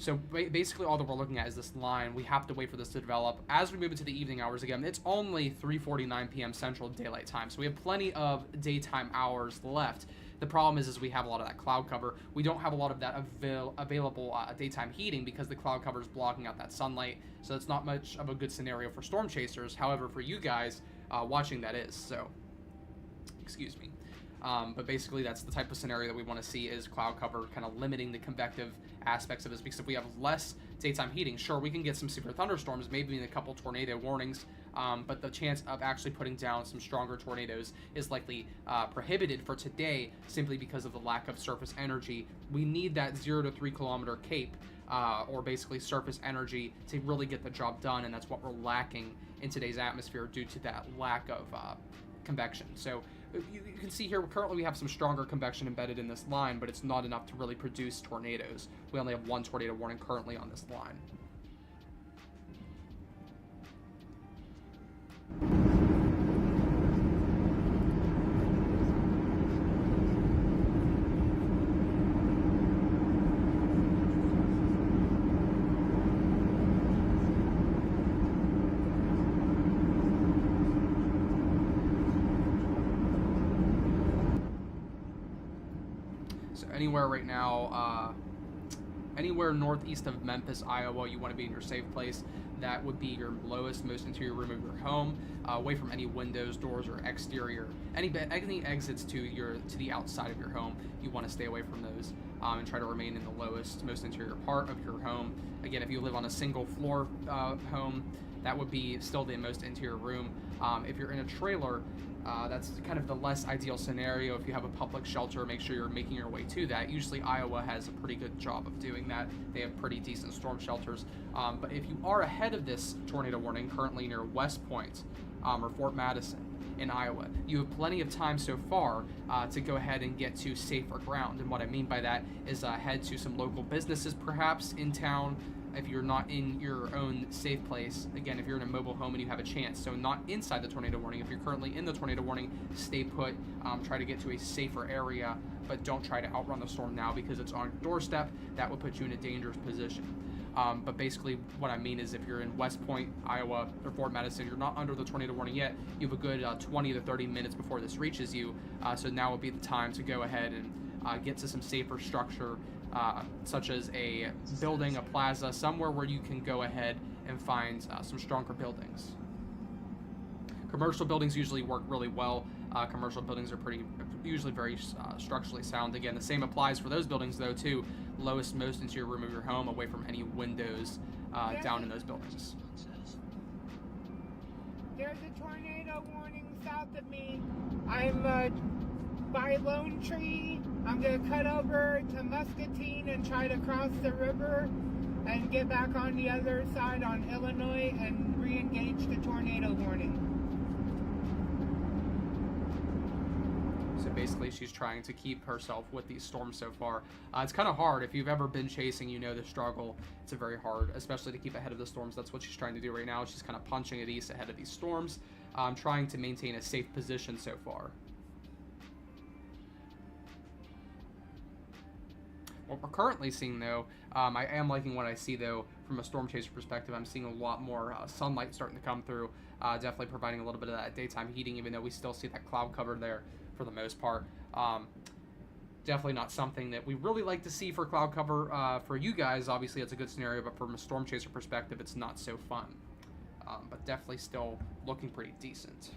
So basically all that we're looking at is this line. We have to wait for this to develop. As we move into the evening hours, again, it's only 3:49 p.m. Central Daylight Time, so we have plenty of daytime hours left. The problem is we have a lot of that cloud cover. We don't have a lot of that available daytime heating, because the cloud cover is blocking out that sunlight, so it's not much of a good scenario for storm chasers. However, for you guys watching, that is. So, excuse me. But basically that's the type of scenario that we want to see, is cloud cover kind of limiting the convective aspects of this, because if we have less daytime heating, sure, we can get some severe thunderstorms, maybe in a couple tornado warnings, but the chance of actually putting down some stronger tornadoes is likely prohibited for today, simply because of the lack of surface energy. We need that 0 to 3 kilometer cape, or basically surface energy, to really get the job done, and that's what we're lacking in today's atmosphere due to that lack of convection. So you can see here, currently we have some stronger convection embedded in this line, but it's not enough to really produce tornadoes. We only have one tornado warning currently on this line. Anywhere right now, anywhere northeast of Memphis, Iowa, you want to be in your safe place. That would be your lowest, most interior room of your home, away from any windows, doors, or exterior. Any exits to the outside of your home, you want to stay away from those. and try to remain in the lowest, most interior part of your home. Again, if you live on a single floor home, that would be still the most interior room. If you're in a trailer, that's kind of the less ideal scenario. If you have a public shelter, make sure you're making your way to that. Usually Iowa has a pretty good job of doing that. They have pretty decent storm shelters. But if you are ahead of this tornado warning, currently near West Point or Fort Madison in Iowa, you have plenty of time so far to go ahead and get to safer ground. And what I mean by that is head to some local businesses perhaps in town, if you're not in your own safe place. Again, if you're in a mobile home and you have a chance, so not inside the tornado warning. If you're currently in the tornado warning, stay put, try to get to a safer area, but don't try to outrun the storm now because it's on your doorstep. That would put you in a dangerous position. But basically what I mean is if you're in West Point, Iowa, or Fort Madison, you're not under the tornado warning yet, you have a good 20 to 30 minutes before this reaches you. So now would be the time to go ahead and get to some safer structure, such as a building, a plaza, somewhere where you can go ahead and find some stronger buildings. Commercial buildings usually work really well. Commercial buildings are usually very structurally sound. Again, the same applies for those buildings though too. Lowest, most interior room of your home, away from any windows down in those buildings. There's a tornado warning south of me. I'm by Lone Tree. I'm going to cut over to Muscatine and try to cross the river and get back on the other side on Illinois and re-engage the tornado warning. So basically she's trying to keep herself with these storms so far. It's kind of hard. If you've ever been chasing, you know the struggle. It's very hard, especially to keep ahead of the storms. That's what she's trying to do right now. She's kind of punching at east ahead of these storms, trying to maintain a safe position so far. What we're currently seeing, though, I am liking what I see, though, from a storm chaser perspective. I'm seeing a lot more sunlight starting to come through, definitely providing a little bit of that daytime heating, even though we still see that cloud cover there for the most part. Definitely not something that we really like to see for cloud cover. For you guys, obviously, it's a good scenario, but from a storm chaser perspective, it's not so fun. But definitely still looking pretty decent.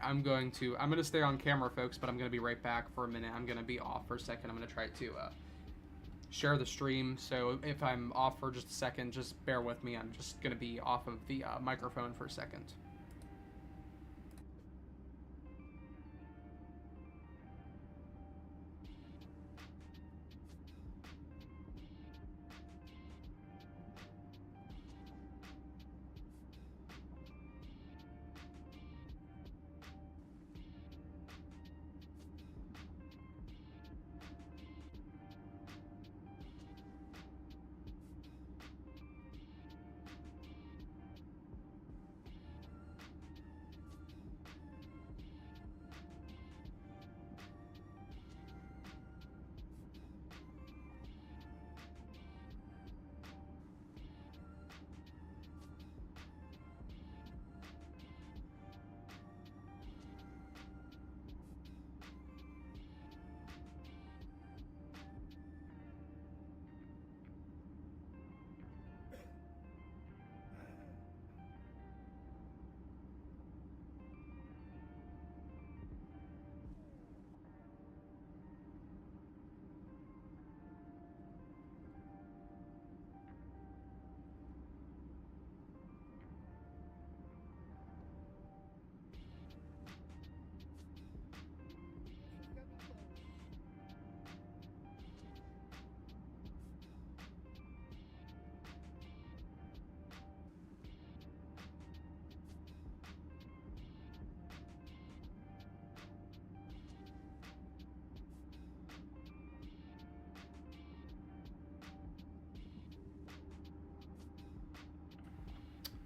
I'm going to stay on camera, folks, but I'm going to be right back for a minute. I'm going to be off for a second. I'm going to try to share the stream. So if I'm off for just a second, just bear with me. I'm just going to be off of the microphone for a second.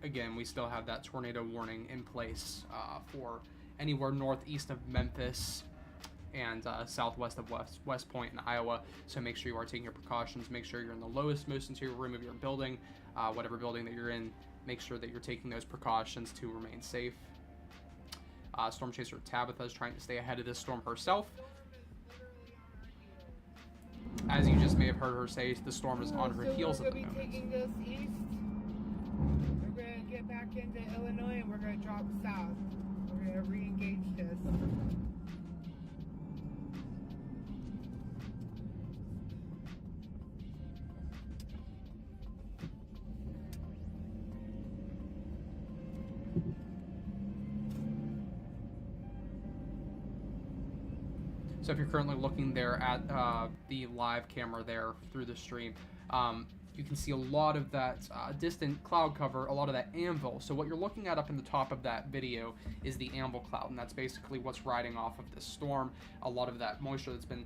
again, we still have that tornado warning in place for anywhere northeast of Memphis and southwest of West Point in Iowa. So make sure you are taking your precautions. Make sure you're in the lowest, most interior room of your building, whatever building that you're in. Make sure that you're taking those precautions to remain safe. Storm Chaser Tabitha is trying to stay ahead of this storm herself. As you just may have heard her say, the storm is on her heels at the moment. We're going to be taking this east. We're going to get back into Illinois and we're going to drop south. We're going to re-engage this. So if you're currently looking there at the live camera there through the stream, you can see a lot of that distant cloud cover, a lot of that anvil. So what you're looking at up in the top of that video is the anvil cloud, and that's basically what's riding off of this storm. A lot of that moisture that's been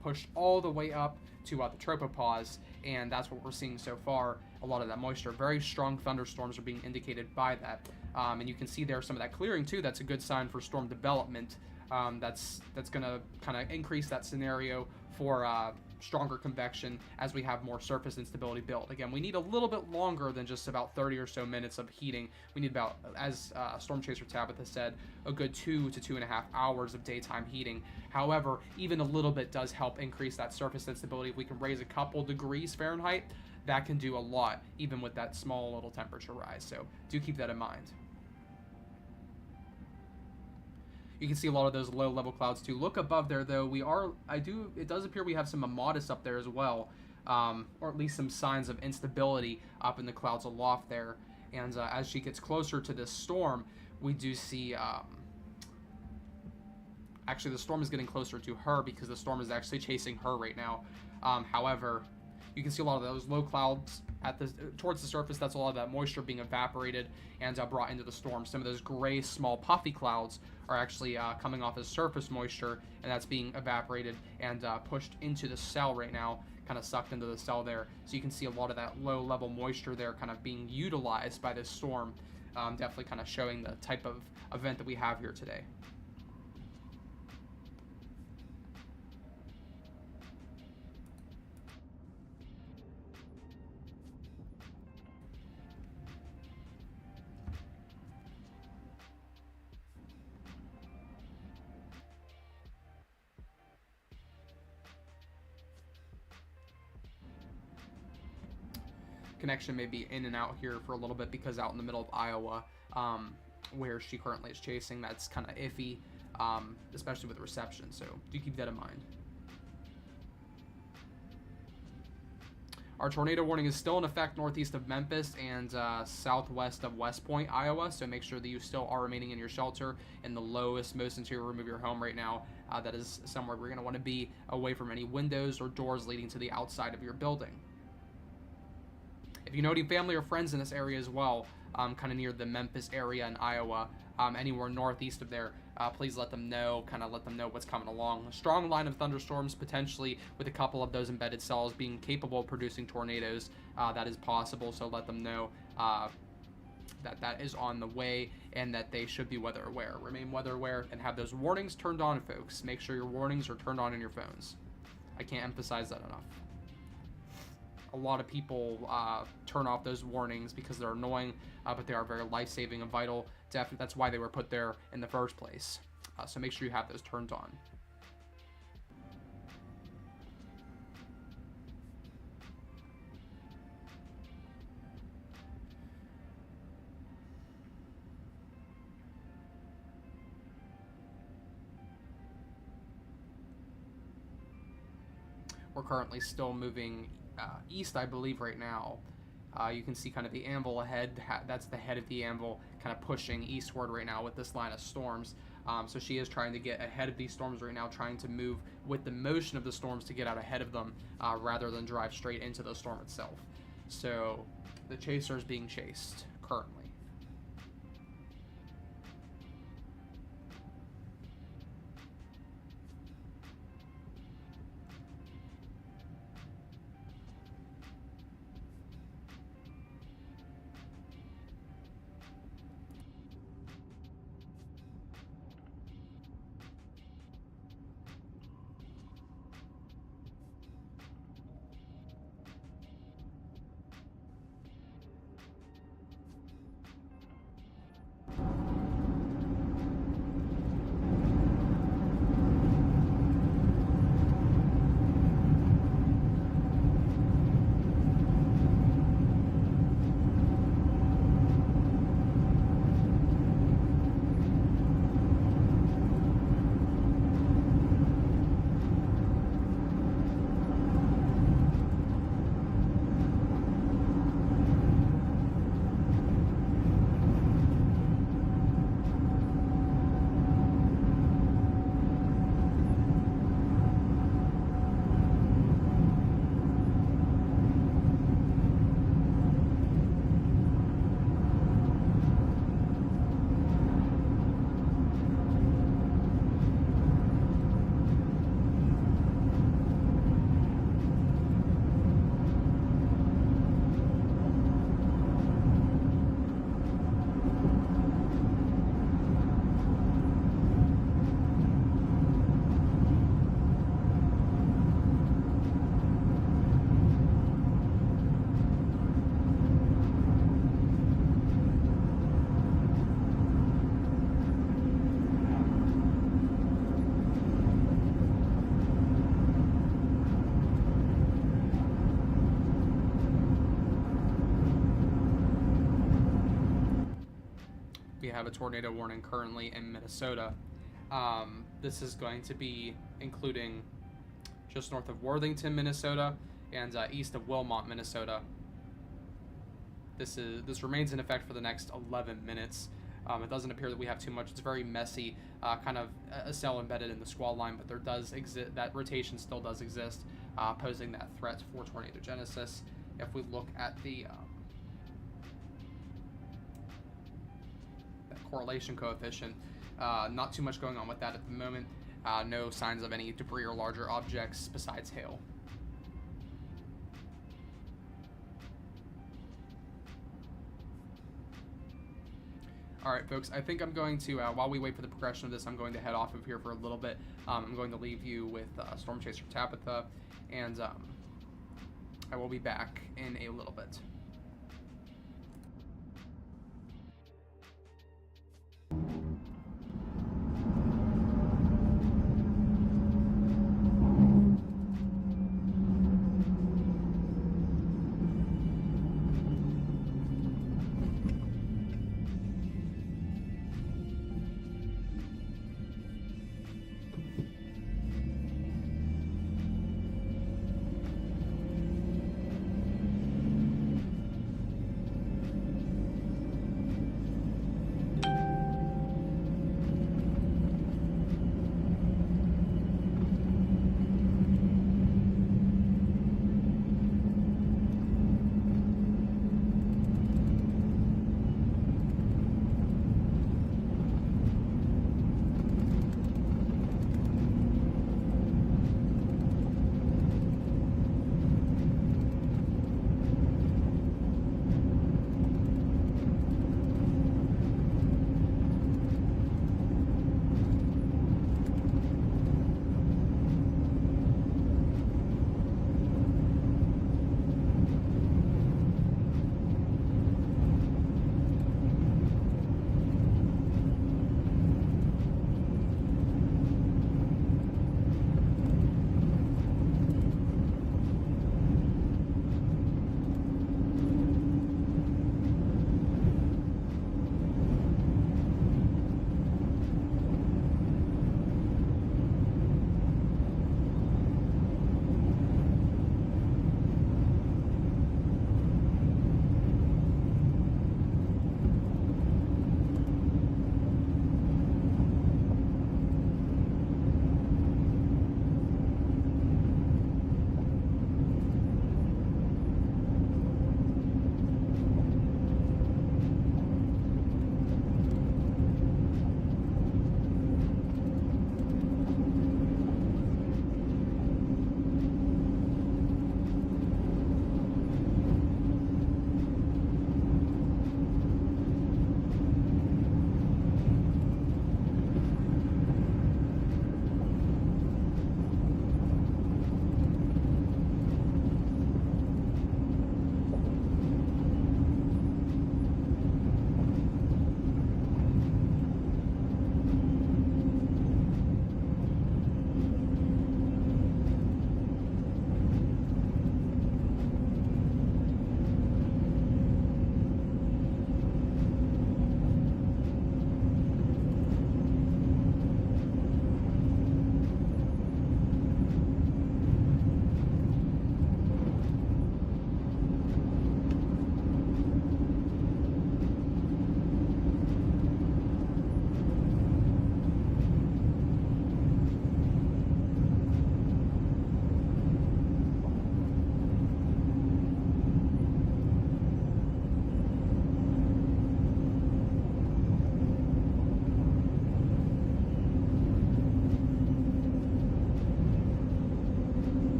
pushed all the way up to the tropopause, and that's what we're seeing so far. A lot of that moisture, very strong thunderstorms are being indicated by that. And you can see there some of that clearing too. That's a good sign for storm development. That's going to kind of increase that scenario for stronger convection as we have more surface instability built. Again, we need a little bit longer than just about 30 or so minutes of heating. We need about, as Storm Chaser Tabitha said, a good 2 to 2.5 hours of daytime heating. However, even a little bit does help increase that surface instability. If we can raise a couple degrees Fahrenheit, that can do a lot, even with that small little temperature rise. So do keep that in mind. You can see a lot of those low level clouds too. Look above there though. It does appear we have some Amatis up there as well, or at least some signs of instability up in the clouds aloft there. And as she gets closer to this storm, we do see, actually the storm is getting closer to her because the storm is actually chasing her right now. However, you can see a lot of those low clouds towards the surface. That's a lot of that moisture being evaporated and brought into the storm. Some of those gray, small, puffy clouds are actually coming off as surface moisture, and that's being evaporated and pushed into the cell right now, kind of sucked into the cell there. So you can see a lot of that low-level moisture there kind of being utilized by this storm, definitely kind of showing the type of event that we have here today. Connection may be in and out here for a little bit because out in the middle of Iowa, where she currently is chasing, that's kind of iffy, especially with reception, so do keep that in mind. Our tornado warning is still in effect northeast of Memphis and southwest of West Point, Iowa, so make sure that you still are remaining in your shelter in the lowest, most interior room of your home right now. That is somewhere we're going to want to be away from any windows or doors leading to the outside of your building. If you know any family or friends in this area as well, kind of near the Memphis area in Iowa, anywhere northeast of there, please let them know, let them know what's coming along. A strong line of thunderstorms, potentially with a couple of those embedded cells being capable of producing tornadoes. That is possible, so let them know that is on the way and that they should be weather aware. Remain weather aware and have those warnings turned on, folks. Make sure your warnings are turned on in your phones. I can't emphasize that enough. A lot of people turn off those warnings because they're annoying, but they are very life-saving and vital. Definitely, that's why they were put there in the first place. So make sure you have those turned on. We're currently still moving east, I believe, right now. You can see kind of the anvil ahead. That's the head of the anvil kind of pushing eastward right now with this line of storms. So she is trying to get ahead of these storms right now, trying to move with the motion of the storms to get out ahead of them rather than drive straight into the storm itself. So the chaser is being chased currently. we have a tornado warning currently in Minnesota. This is going to be including just north of Worthington, Minnesota, and east of Wilmot, Minnesota. This remains in effect for the next 11 minutes. It doesn't appear that we have too much. It's very messy, kind of a cell embedded in the squall line, but there does exist, that rotation still does exist, posing that threat for tornado genesis. If we look at the that correlation coefficient, not too much going on with that at the moment. No signs of any debris or larger objects besides hail. Alright, folks, I think I'm going to, while we wait for the progression of this, I'm going to head off of here for a little bit. I'm going to leave you with Storm Chaser Tabitha, and I will be back in a little bit.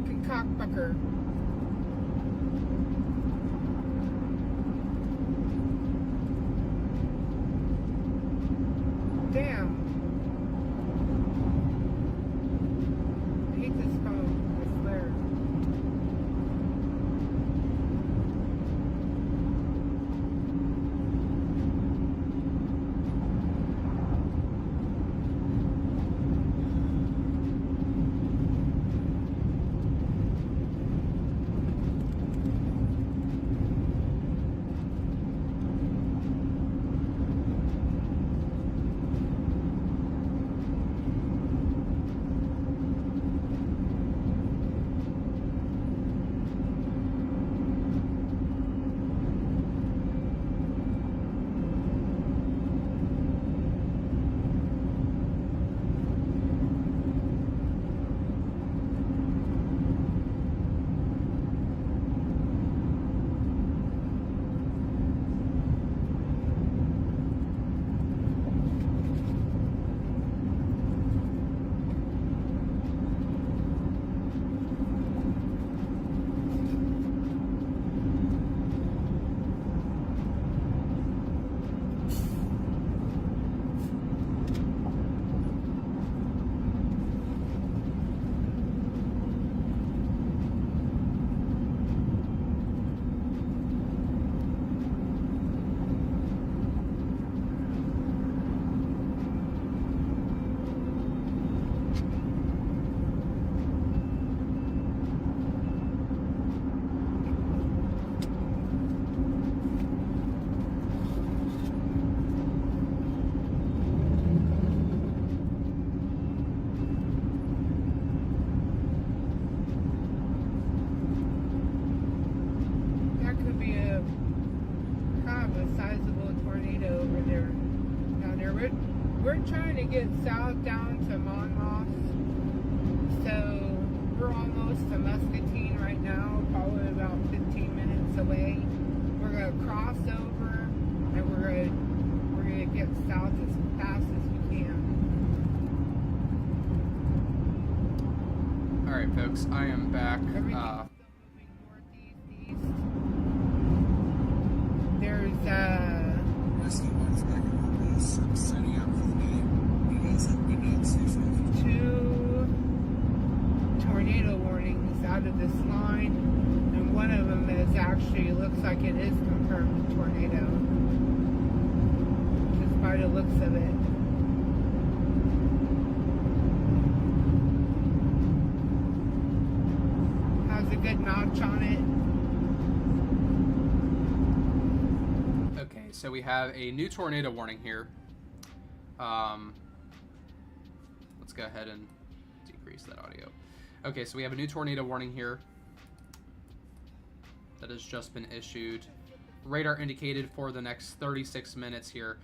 fucking cockbucker. Damn. I hate this phone, I swear. That could be a kind of a sizable tornado over there, down there. We're trying to get south down to Monmouth, so we're almost to Muscatine right now, probably about 15 minutes away. We're gonna cross over, and we're gonna get south as fast as we can. All right, folks, I am back. Everything's still moving northeast, east. There's Rescue one's back in Lopez. I'm signing out for the day. You guys have a good night. Stay safe. 2 tornado warnings out of this line, and one of them is actually looks like it is confirmed tornado, just by the looks of it. Has a good notch on it. Okay, so we have a new tornado warning here. Let's go ahead and decrease that audio. Okay, so we have a new tornado warning here that has just been issued. Radar indicated for the next 36 minutes here.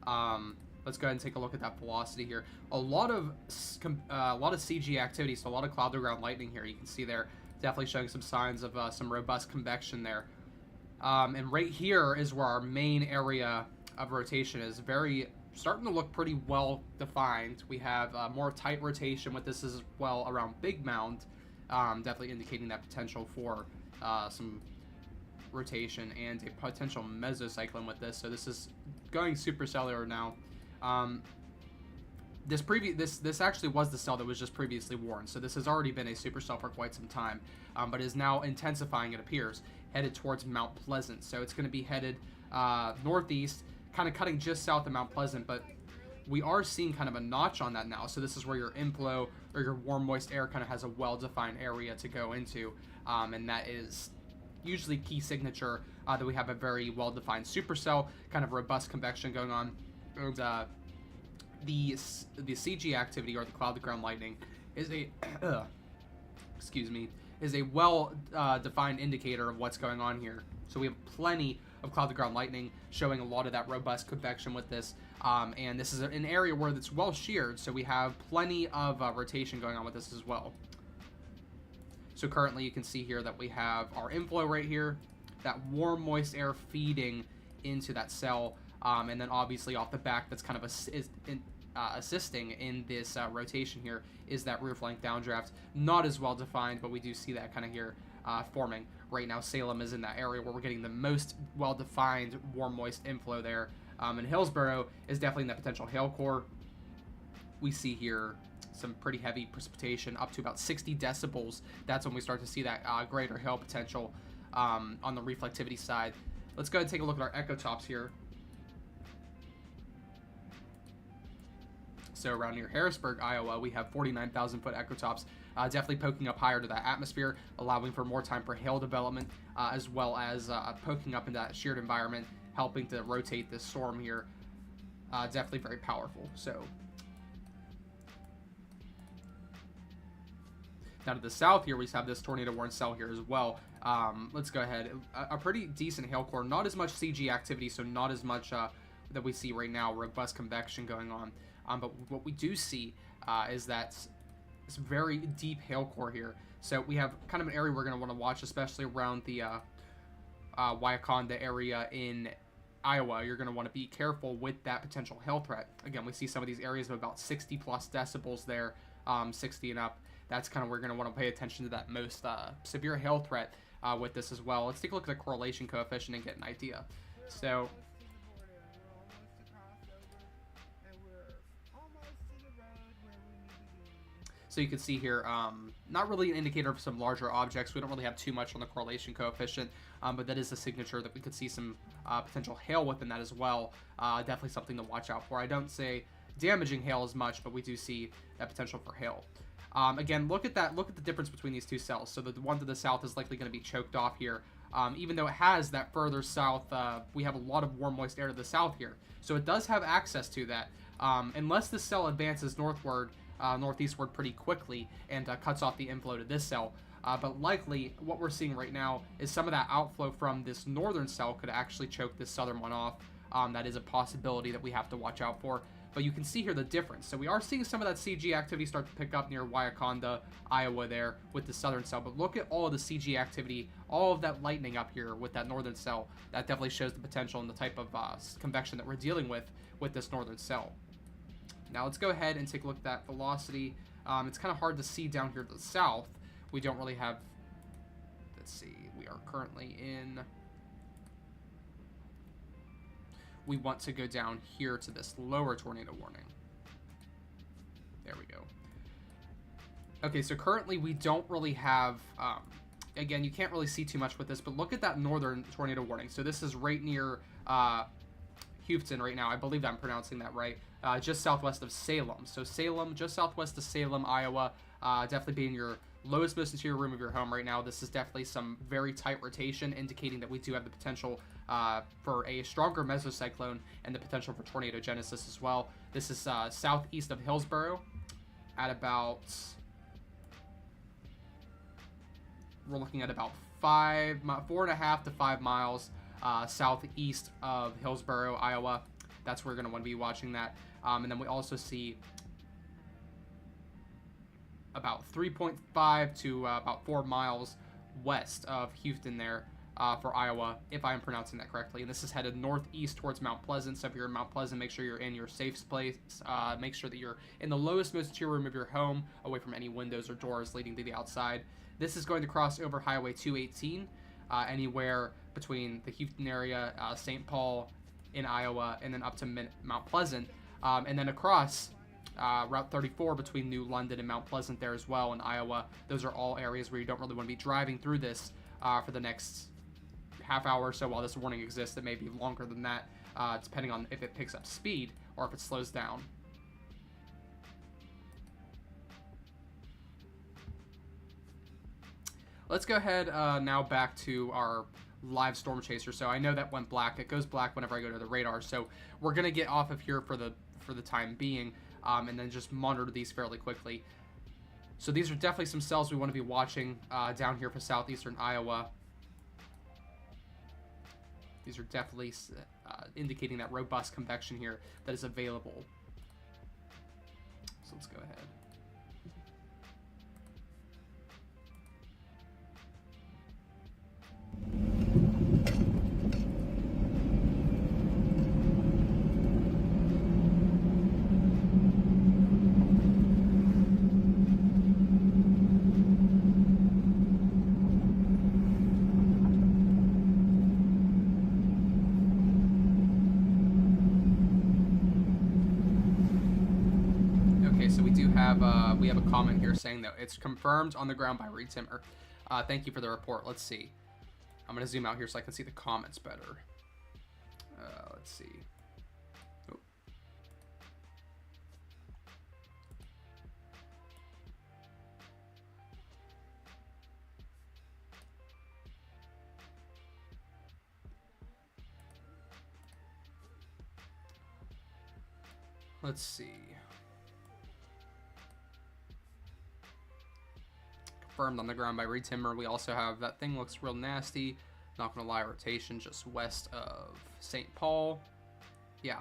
Let's go ahead and take a look at that velocity here. A lot of CG activity, so a lot of cloud to ground lightning here. You can see there, definitely showing some signs of some robust convection there. And right here is where our main area of rotation is starting to look pretty well defined. We have more tight rotation with this as well around Big Mound, definitely indicating that potential for some rotation and a potential mesocyclone with this. So this is going supercellular now. This actually was the cell that was just previously warned, so this has already been a supercell for quite some time, but is now intensifying, it appears, headed towards Mount Pleasant. So it's going to be headed northeast, kind of cutting just south of Mount Pleasant, but we are seeing kind of a notch on that now. So this is where your inflow or your warm moist air kind of has a well-defined area to go into, and that is usually key signature that we have a very well-defined supercell, kind of robust convection going on. And the CG activity, or the cloud to ground lightning, is a is a well defined indicator of what's going on here. So we have plenty of cloud to ground lightning showing a lot of that robust convection with this, and this is an area where it's well sheared, so we have plenty of rotation going on with this as well. So currently you can see here that we have our inflow right here, that warm moist air feeding into that cell, and then obviously off the back that's kind of assisting in this rotation here is that rear flank downdraft. Not as well defined, but we do see that kind of here forming. Right now, Salem is in that area where we're getting the most well-defined warm, moist inflow there. And Hillsborough is definitely in that potential hail core. We see here some pretty heavy precipitation, up to about 60 decibels. That's when we start to see that greater hail potential on the reflectivity side. Let's go ahead and take a look at our echo tops here. So around near Harrisburg, Iowa, we have 49,000 foot echo tops, definitely poking up higher to that atmosphere, allowing for more time for hail development, as well as poking up into that sheared environment, helping to rotate this storm here. Definitely very powerful. So now to the south here, we have this tornado warning cell here as well. Let's go ahead. A pretty decent hail core, not as much CG activity, so not as much that we see right now, robust convection going on. But what we do see is that it's very deep hail core here. So we have kind of an area we're going to want to watch, especially around the Wauconda area in Iowa. You're going to want to be careful with that potential hail threat. Again, we see some of these areas of about 60 plus decibels there, 60 and up. That's kind of where we're going to want to pay attention to that most severe hail threat with this as well. Let's take a look at the correlation coefficient and get an idea. So you can see here, not really an indicator of some larger objects. We don't really have too much on the correlation coefficient, but that is a signature that we could see some potential hail within that as well. Definitely something to watch out for. I don't say damaging hail as much, but we do see that potential for hail. Again, look at that. Look at the difference between these two cells. So the one to the south is likely going to be choked off here. Even though it has that further south, we have a lot of warm, moist air to the south here. So it does have access to that. Unless this cell advances northward, northeastward pretty quickly and cuts off the inflow to this cell. But likely, what we're seeing right now is some of that outflow from this northern cell could actually choke this southern one off. That is a possibility that we have to watch out for. But you can see here the difference. So we are seeing some of that CG activity start to pick up near Wauconda, Iowa there with the southern cell. But look at all of the CG activity, all of that lightning up here with that northern cell. That definitely shows the potential and the type of convection that we're dealing with this northern cell. Now let's go ahead and take a look at that velocity. It's kind of hard to see down here to the south. We don't really have, let's see, we are currently in, we want to go down here to this lower tornado warning. There we go. Okay, so currently we don't really have, again, you can't really see too much with this, but look at that northern tornado warning. So this is right near Houston right now. I believe I'm pronouncing that right. Just southwest of Salem. So Salem, just southwest of Salem, Iowa, definitely being your lowest, most interior room of your home right now. This is definitely some very tight rotation, indicating that we do have the potential for a stronger mesocyclone and the potential for tornado genesis as well. This is southeast of Hillsborough at about, we're looking at about 4.5 to 5 miles southeast of Hillsborough, Iowa. That's where we're going to want to be watching that. And then we also see about 3.5 to about 4 miles west of Houston there for Iowa, if I'm pronouncing that correctly. And this is headed northeast towards Mount Pleasant. So if you're in Mount Pleasant, make sure you're in your safe place. Make sure that you're in the lowest, most interior room of your home, away from any windows or doors leading to the outside. This is going to cross over Highway 218, anywhere between the Houston area, St. Paul in Iowa, and then up to Mount Pleasant, and then across Route 34 between New London and Mount Pleasant there as well in Iowa. Those are all areas where you don't really want to be driving through this for the next half hour or so while this warning exists. It may be longer than that, depending on if it picks up speed or if it slows down. Let's go ahead now back to our live storm chaser. So I know that went black. It goes black whenever I go to the radar. So we're gonna get off of here for the time being, and then just monitor these fairly quickly. So these are definitely some cells we want to be watching down here for southeastern Iowa. These are definitely indicating that robust convection here that is available. So let's go ahead. have a comment here saying that it's confirmed on the ground by Reed Timmer. Thank you for the report. Let's see. I'm gonna zoom out here so I can see the comments better. Let's see. Oh. Let's see. Confirmed on the ground by Reed Timmer. We also have that thing looks real nasty. Not gonna lie, rotation just west of St. Paul. Yeah,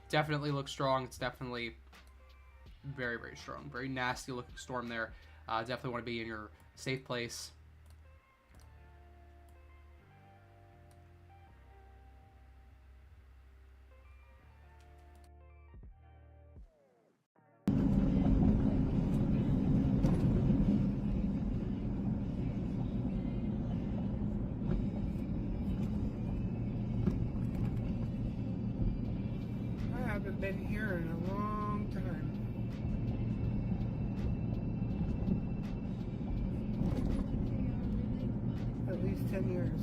definitely looks strong. It's definitely very, very strong. Very nasty looking storm there. Definitely want to be in your safe place. I haven't been here in a long time. At least 10 years.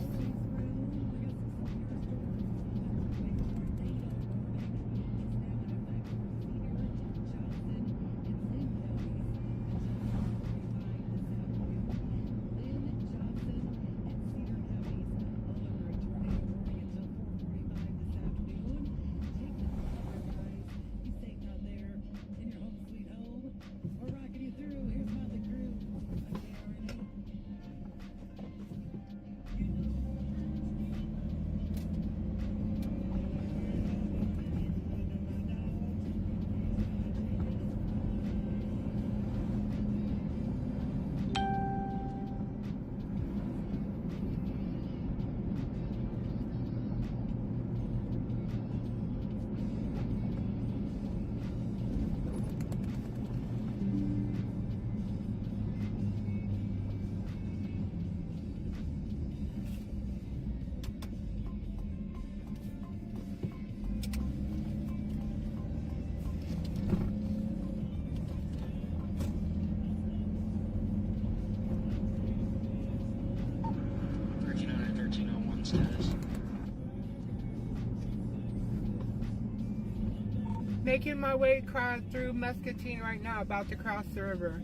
Making my way through Muscatine right now, about to cross the river.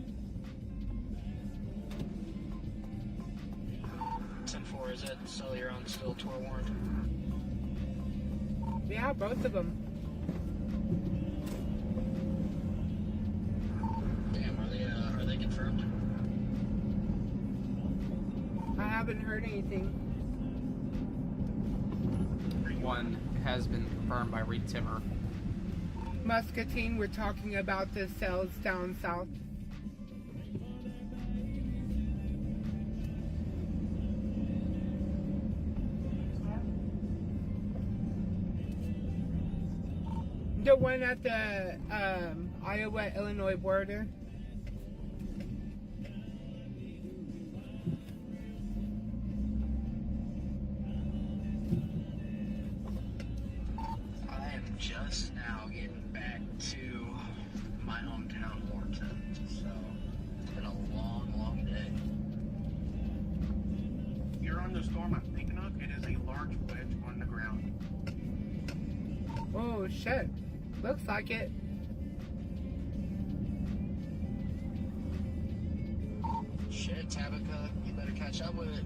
10-4, is that still you're on still tour warrant? Yeah, both of them. Damn, are they confirmed? I haven't heard anything. One has been confirmed by Reed Timmer. Muscatine, we're talking about the cells down south. The one at the Iowa-Illinois border. I am just now getting back to my hometown, Morton, so it's been a long, long day. You're on the storm I'm thinking of. It is a large wedge on the ground. Oh shit. Looks like it. Shit, Tabitha, you better catch up with it.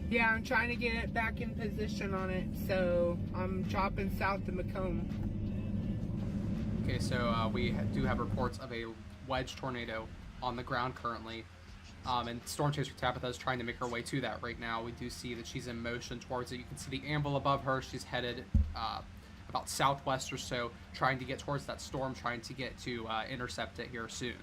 Yeah, I'm trying to get it back in position on it, so I'm dropping south to Macomb. Okay, so we do have reports of a wedge tornado on the ground currently. And Storm Chaser Tabitha is trying to make her way to that right now. We do see that she's in motion towards it. You can see the anvil above her. She's headed about southwest or so, trying to get towards that storm, trying to get to intercept it here soon.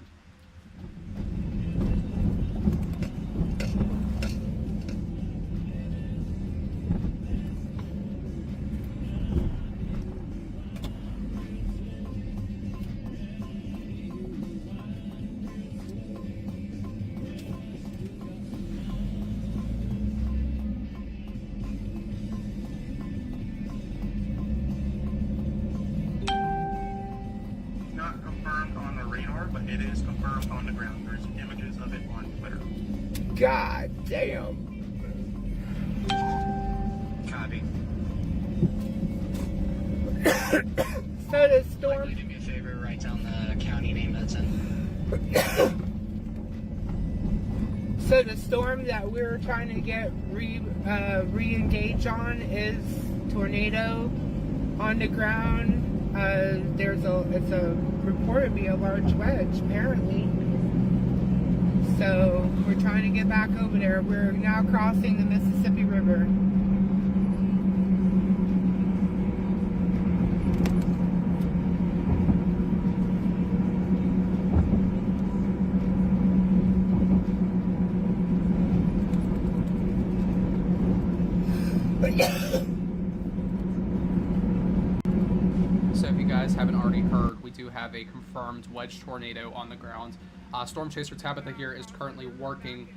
Not confirmed on the radar, but on the ground. There's images of it on Twitter. God damn. Copy. So the Likely storm. do me a favor, write down the county name that's in. So the storm that we're trying to get re-engage on is tornado on the ground. It's a reported to be a large wedge apparently. So we're trying to get back over there. We're now crossing the Mississippi River. So if you guys haven't already heard, we do have a confirmed wedge tornado on the ground. Storm Chaser Tabitha here is currently working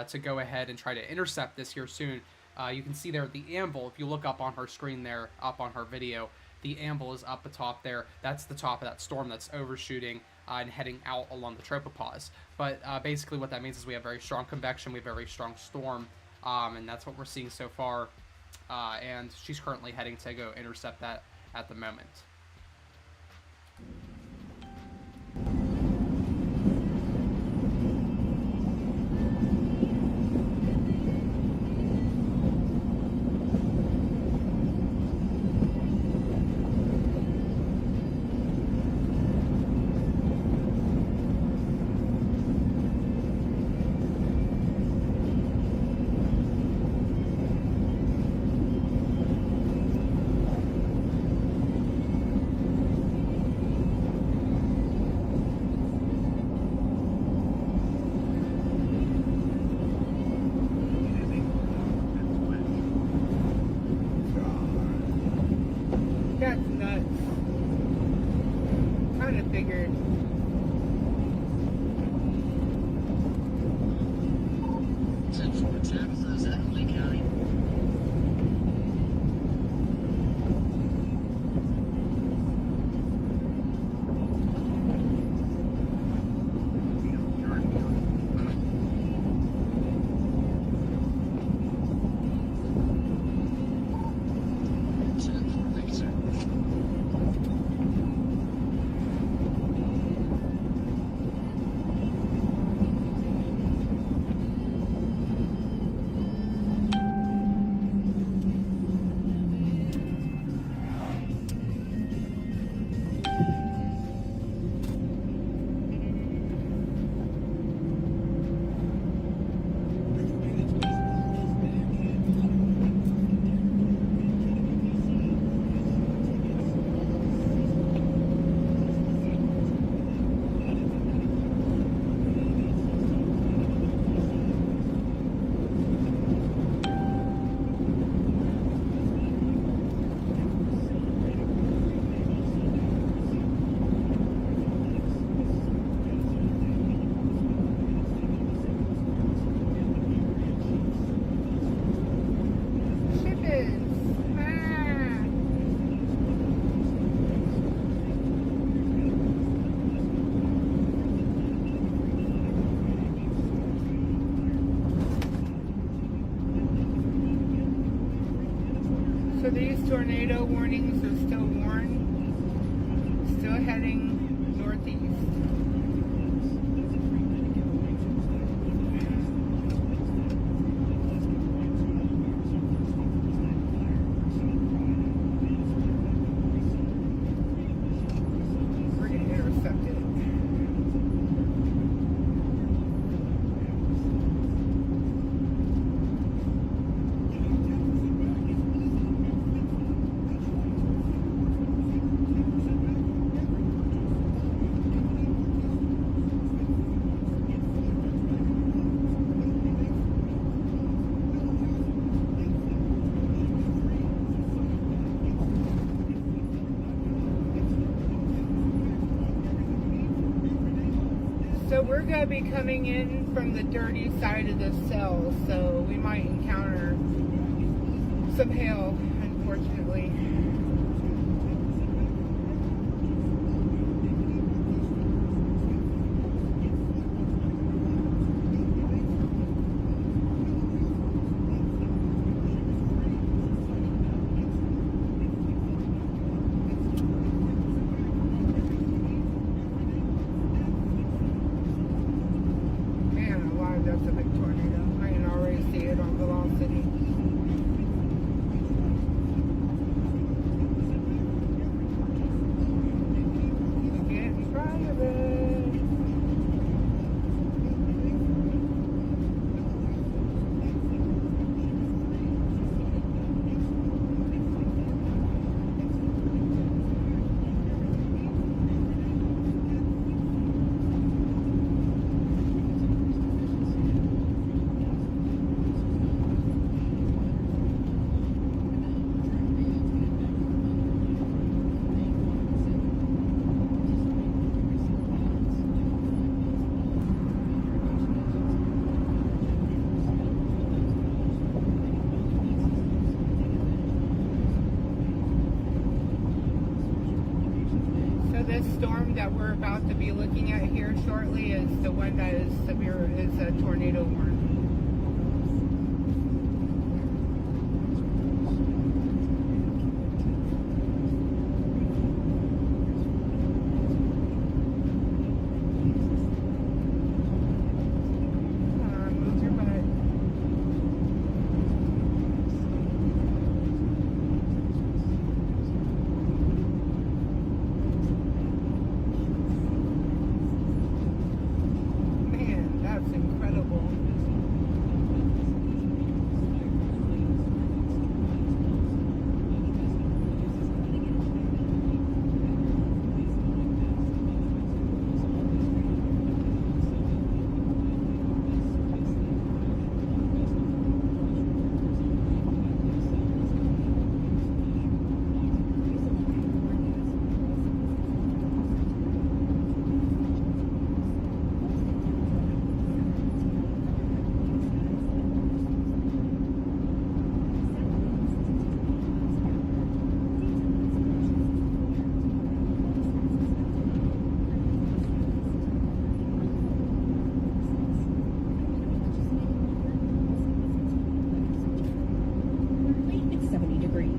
to go ahead and try to intercept this here soon. You can see there the anvil, if you look up on her screen there, up on her video, the anvil is up the top there. That's the top of that storm that's overshooting and heading out along the tropopause. But basically what that means is we have very strong convection, we have a very strong storm, and that's what we're seeing so far. And she's currently heading to go intercept that at the moment. That's nuts. Kind of figured. Is it Fort Tabitha? Is that in Lee County? Is it Fort Lee, sir? Chippins. Ah. So these tornado warnings are still warned. Still heading northeast. We're getting intercepted. So we're going to be coming in from the dirty side of the cell, so we might encounter some hail, unfortunately. storm that we're about to be looking at here shortly is the one that is severe, is a tornado warning. Move your butt. Man, that's incredible. It's 70 degrees.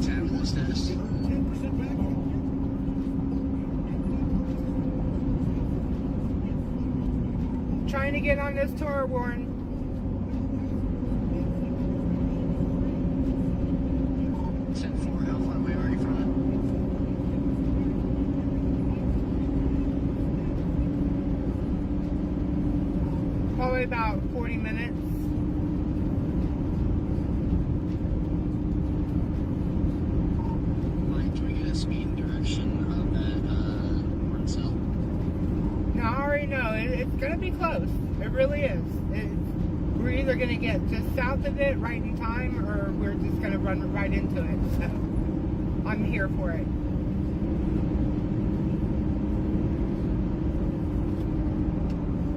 Fabulousness. Trying to get on this tour, Warren. Set 4, how far away are you from Probably about 40 minutes. it? Mike, can we get a speed and direction of that port cell? No, I already know. It's going to be close. It really is. We're either going to get just south of it right in time, or we're just going to run right into it. So I'm here for it.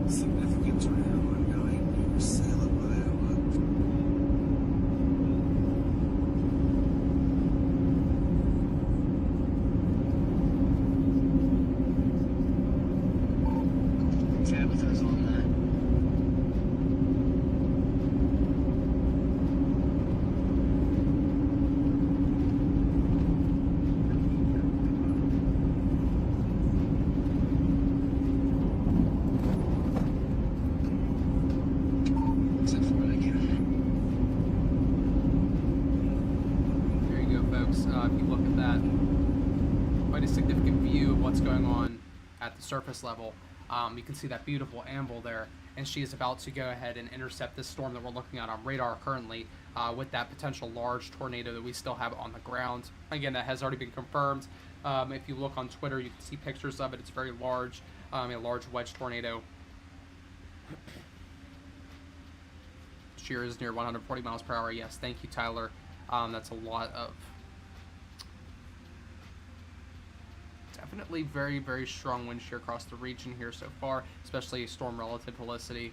Significant tornado ongoing near Salem, Iowa. Tabitha's on that. Set 4 again. There you go, folks. If you look at that, quite a significant view of what's going on at the surface level. You can see that beautiful anvil there, and she is about to go ahead and intercept this storm that we're looking at on radar currently with that potential large tornado that we still have on the ground. Again, that has already been confirmed. If you look on Twitter, you can see pictures of it. It's very large, a large wedge tornado. Shear is near 140 miles per hour. Yes, thank you, Tyler. That's a lot of... Definitely very, very strong wind shear across the region here so far, especially storm relative helicity.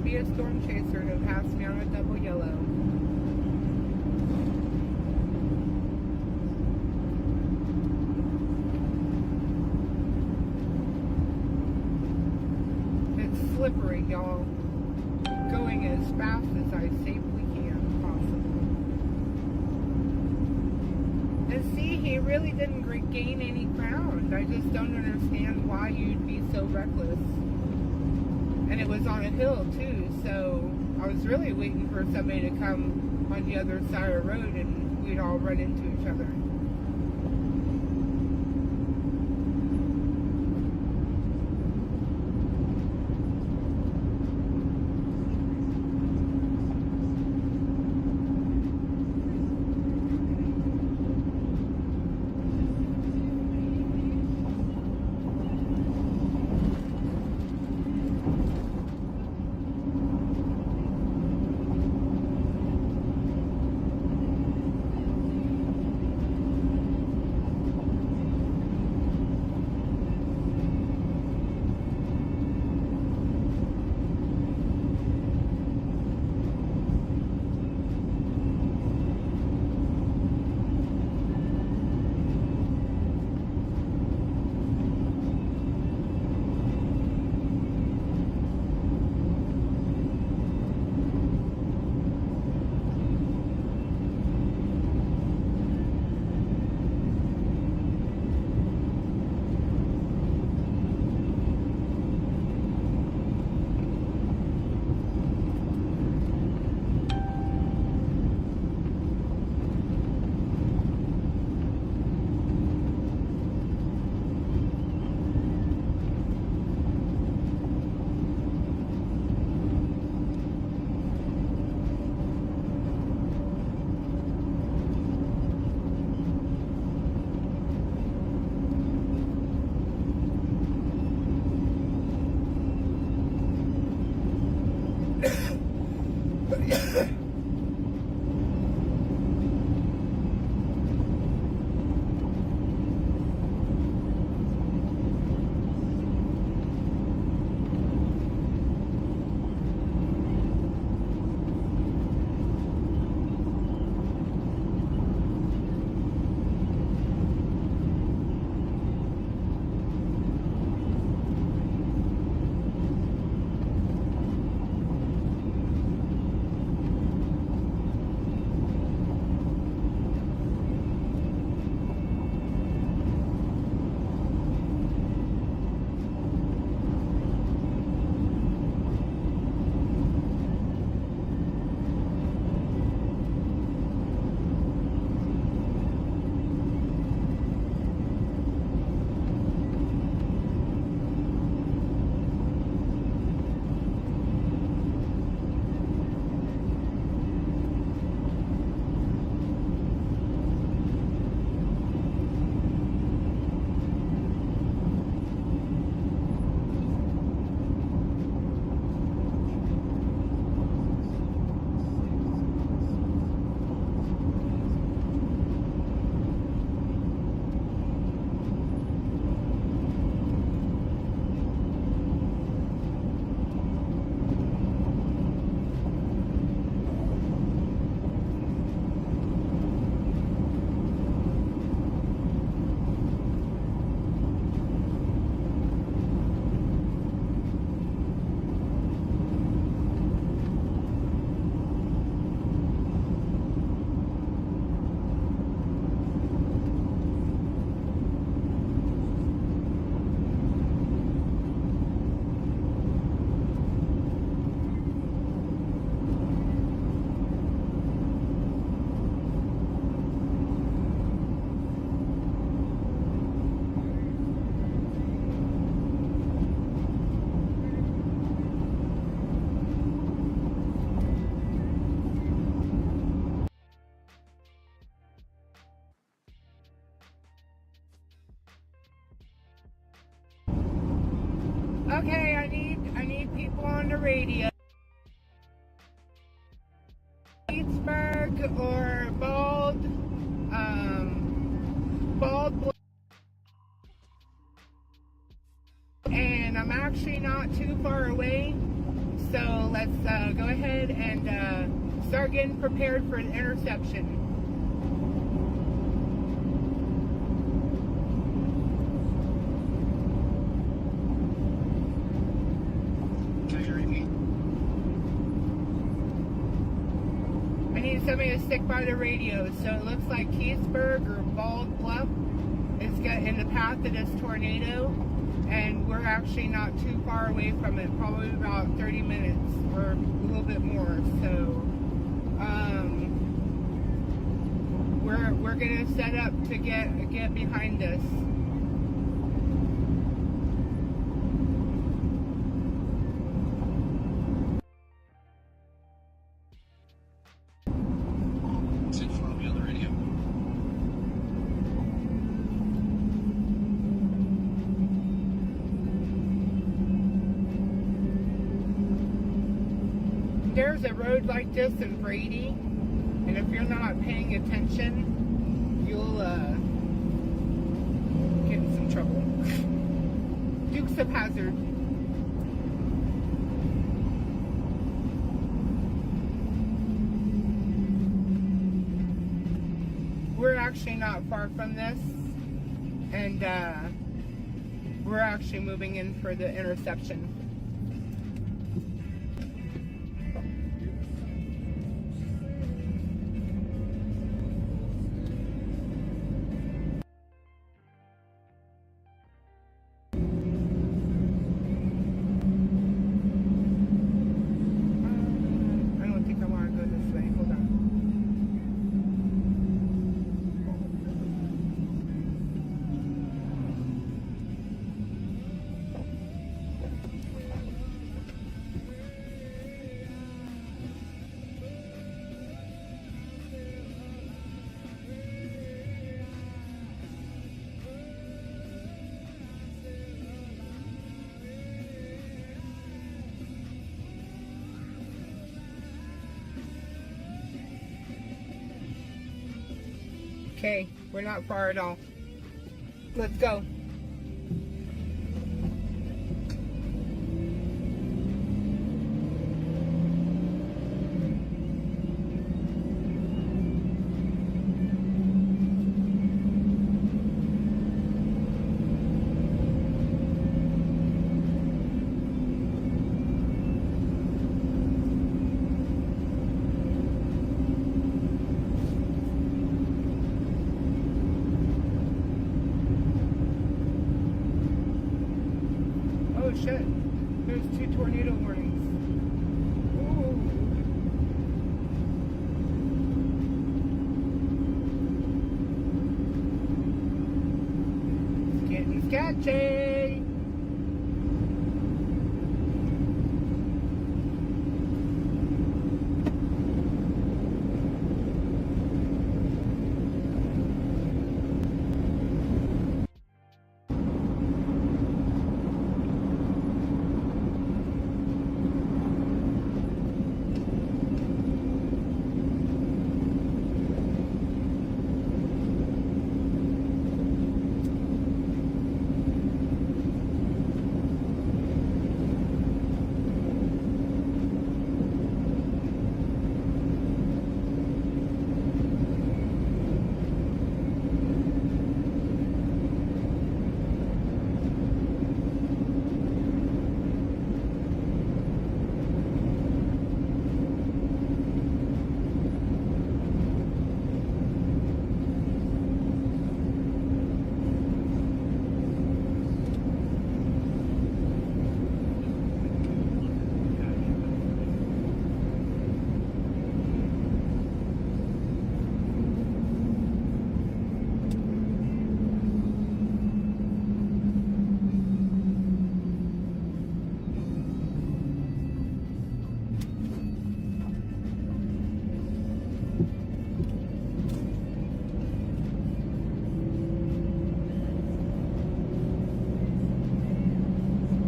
be a storm chaser to pass me on a double yellow. It's slippery, y'all. Going as fast as I safely can, possible. And see, he really didn't gain any ground. I just don't understand why you'd be so reckless. And it was on a hill too, so I was really waiting for somebody to come on the other side of the road and we'd all run into each other. Okay, I need people on the radio. Pittsburgh or Bald, and I'm actually not too far away, so let's go ahead and start getting prepared for the interception. I need somebody to stick by the radio. So it looks like Keithsburg or Bald Bluff is in the path of this tornado, and we're actually not too far away from it, probably about 30 minutes or a little bit more. So we're gonna set up to get behind us. Sid Froggy on the radio. There's a road like this in Brady, and if you're not paying attention, you'll get in some trouble. Dukes of Hazzard. We're actually not far from this, and we're actually moving in for the interception. I don't think I want to go this way. Hold on. Okay, we're not far at all. Let's go. Oh shit, there's 2 tornado warnings. Ooh. It's getting sketchy.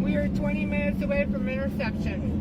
We are 20 minutes away from interception.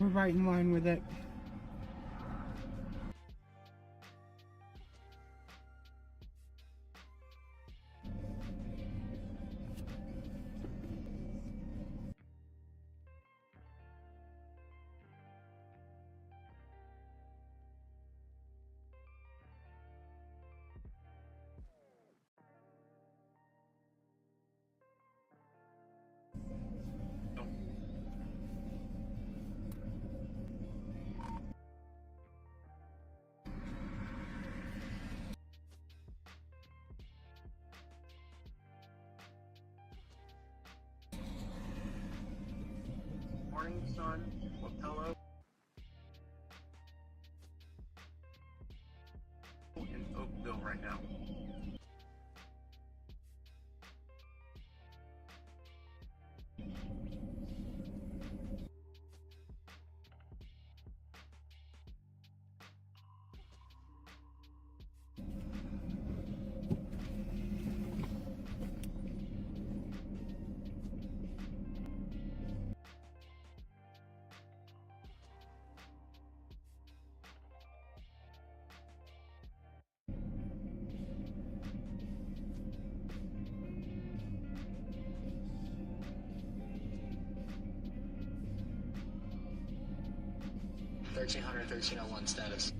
We're right in line with it. Morning, son. Hello. In Oakville right now. $1,300-1301 status.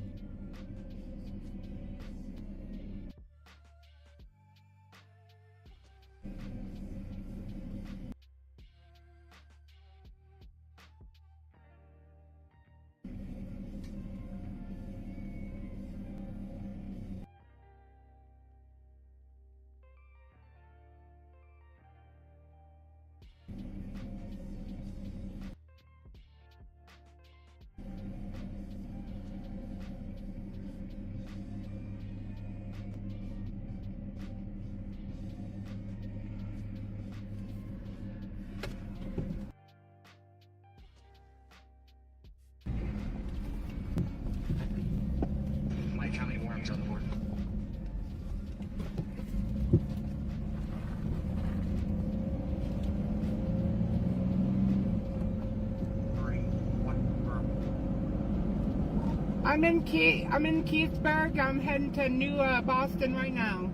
Mike, how many worms on the board? I'm in Keithsburg. I'm heading to New Boston right now.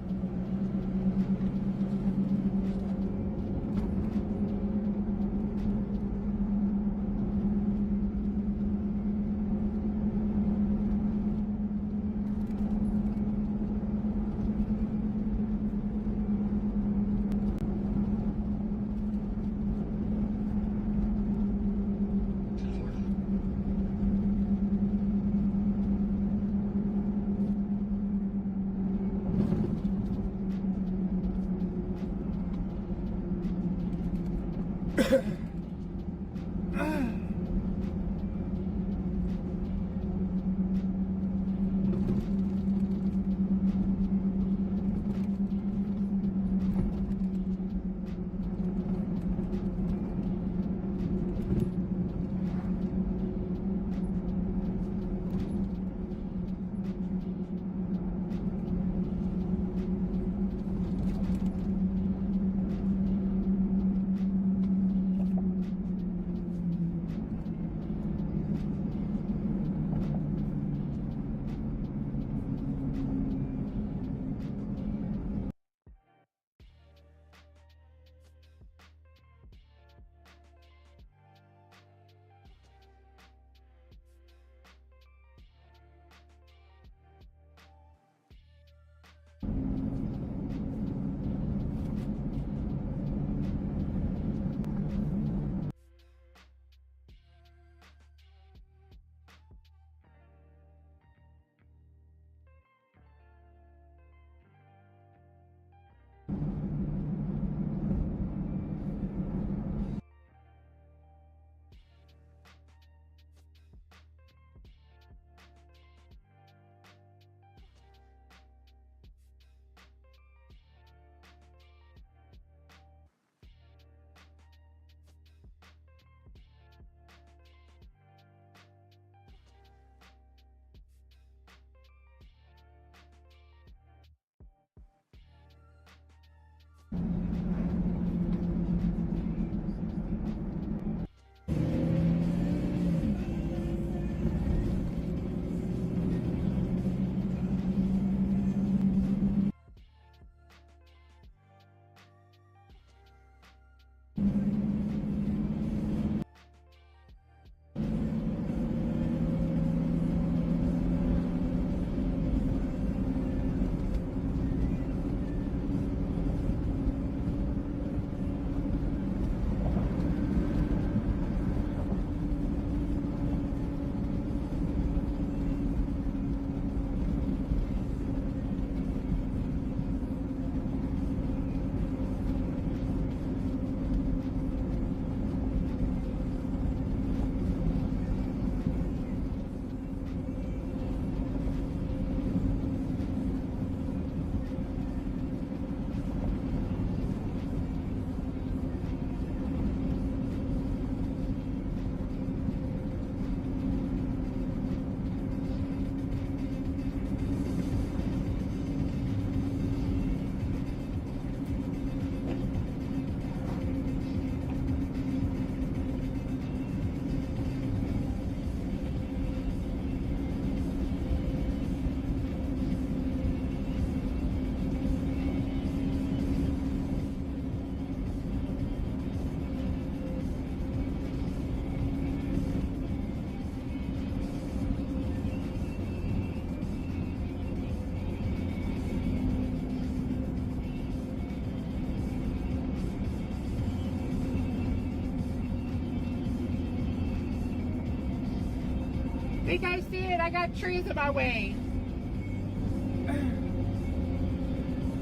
Think I see it? I got trees in my way.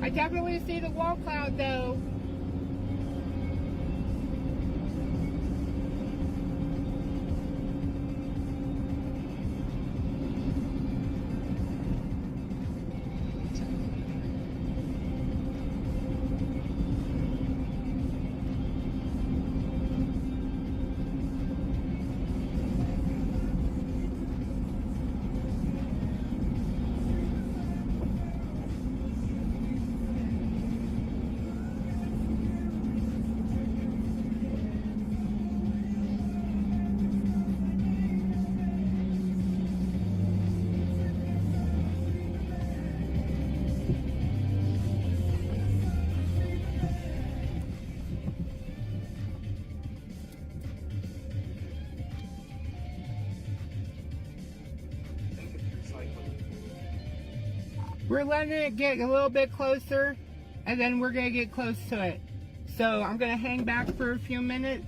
I definitely see the wall cloud though. We're letting it get a little bit closer, and then we're gonna get close to it. So I'm gonna hang back for a few minutes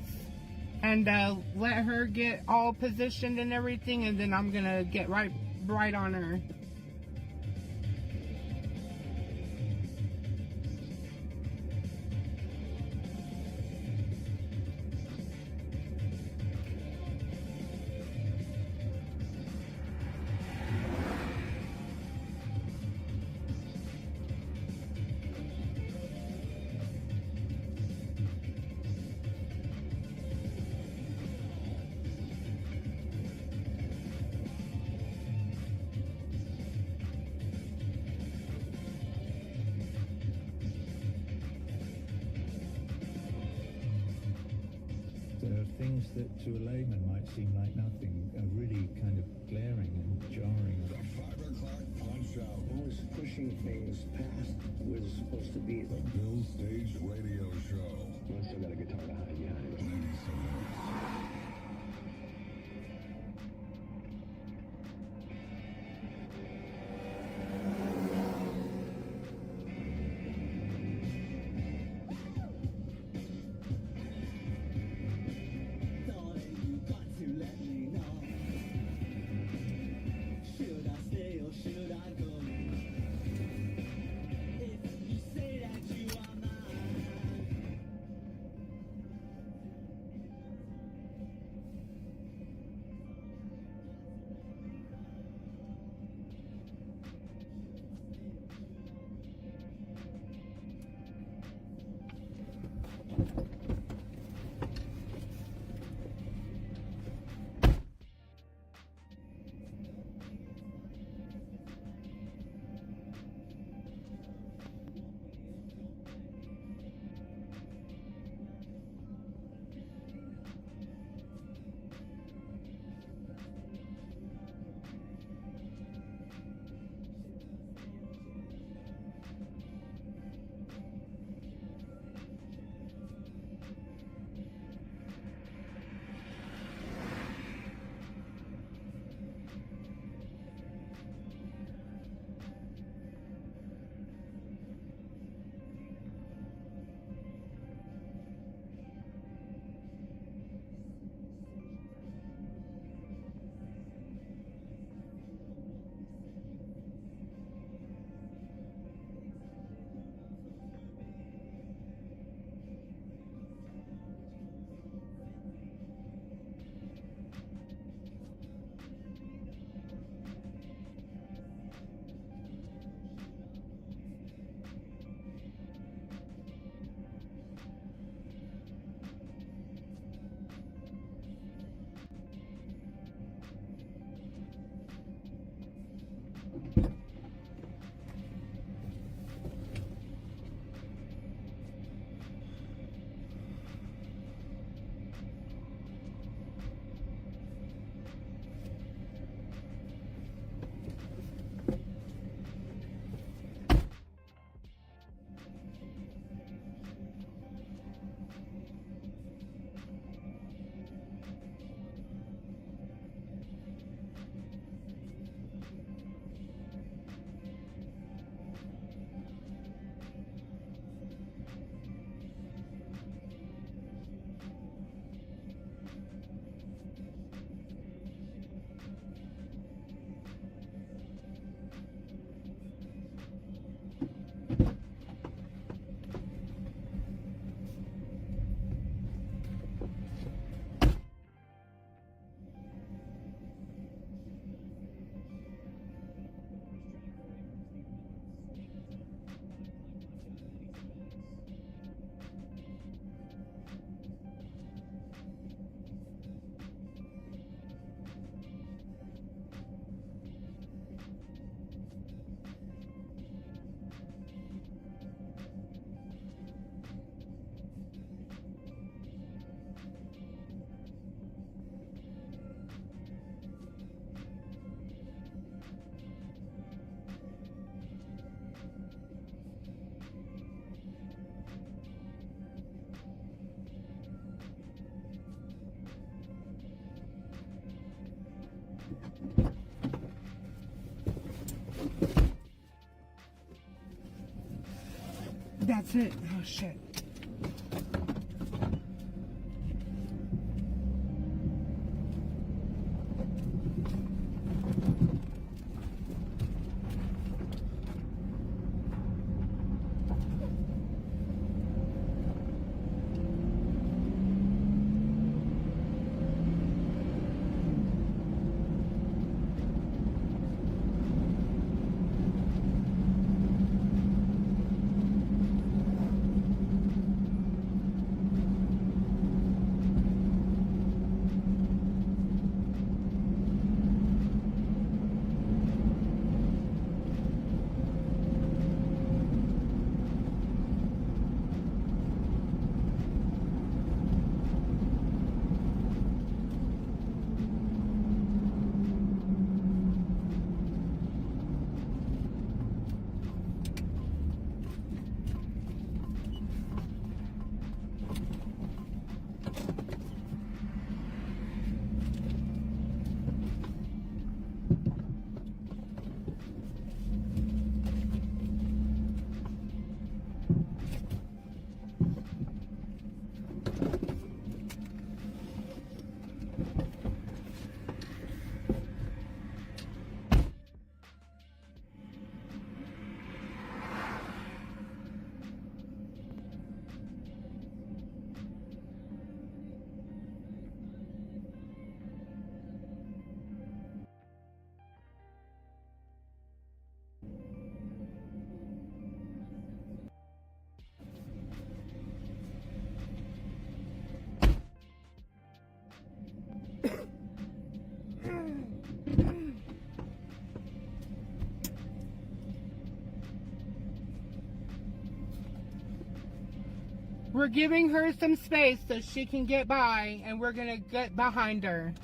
and let her get all positioned and everything, and then I'm gonna get right on her. There are things that to a layman might seem like nothing, are really kind of glaring and jarring. The 5 o'clock punch out. Always pushing things past what is supposed to be. The Bill Stage Radio Show. I still got a guitar to hide behind it. 97. That's it. Oh shit. We're giving her some space so she can get by, and we're gonna get behind her.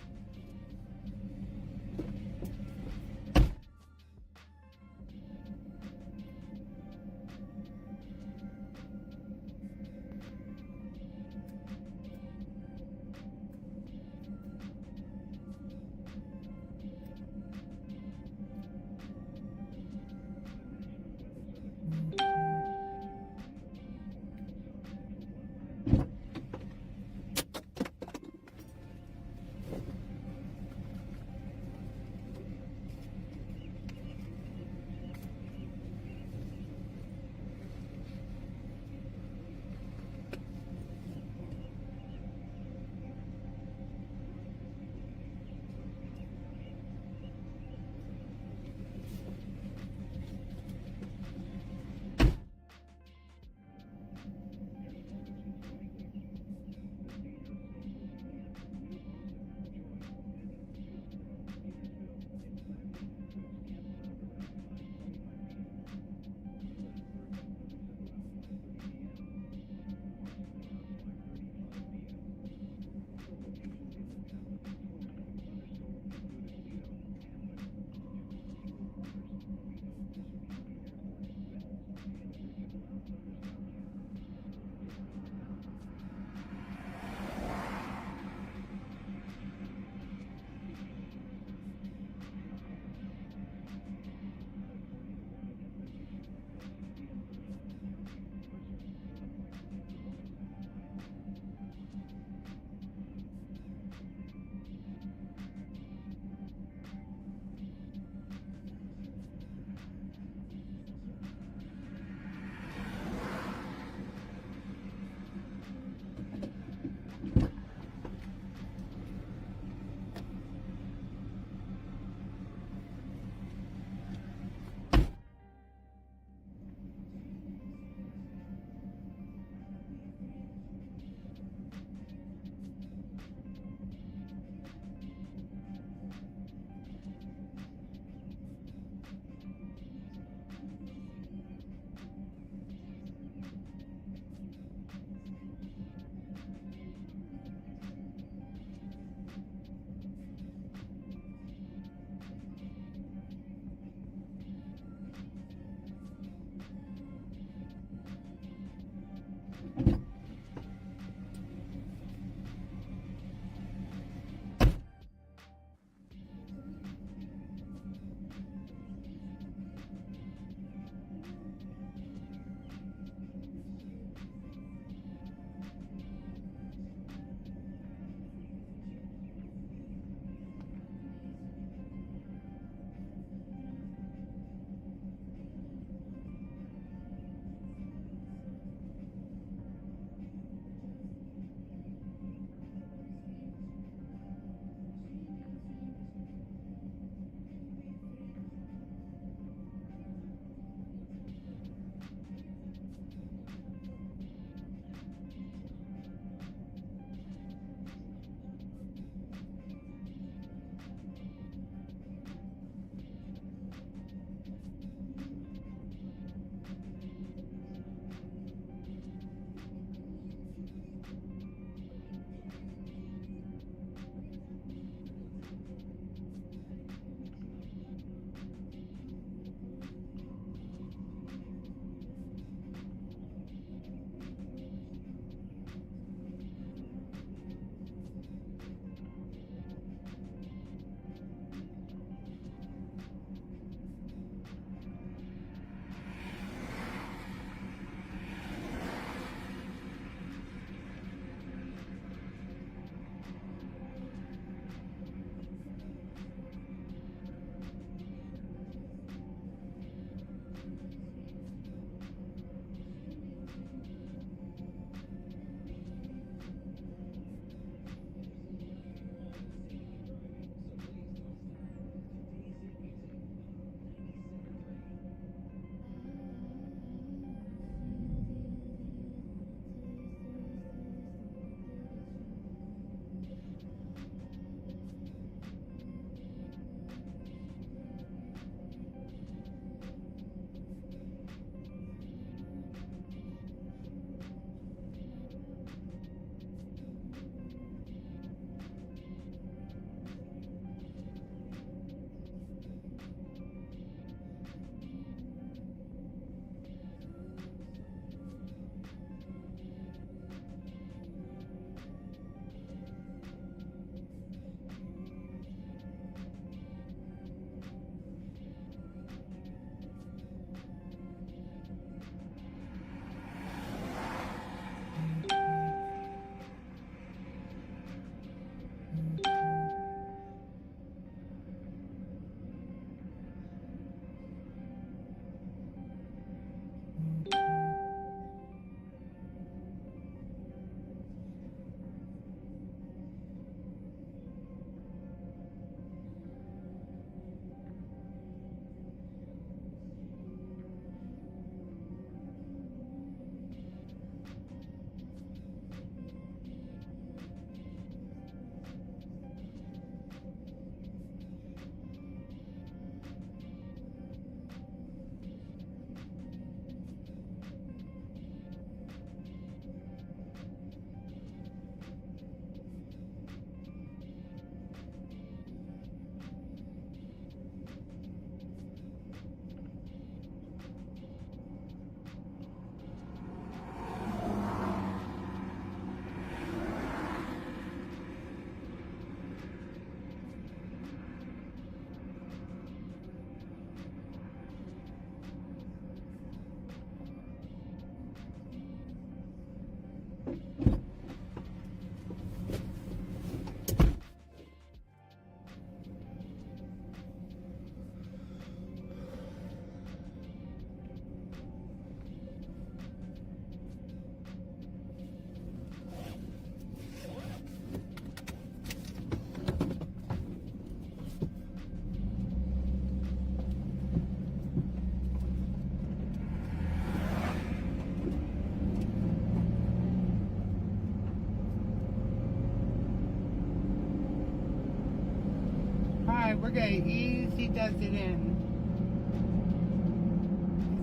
Alright, we're gonna easy does it in.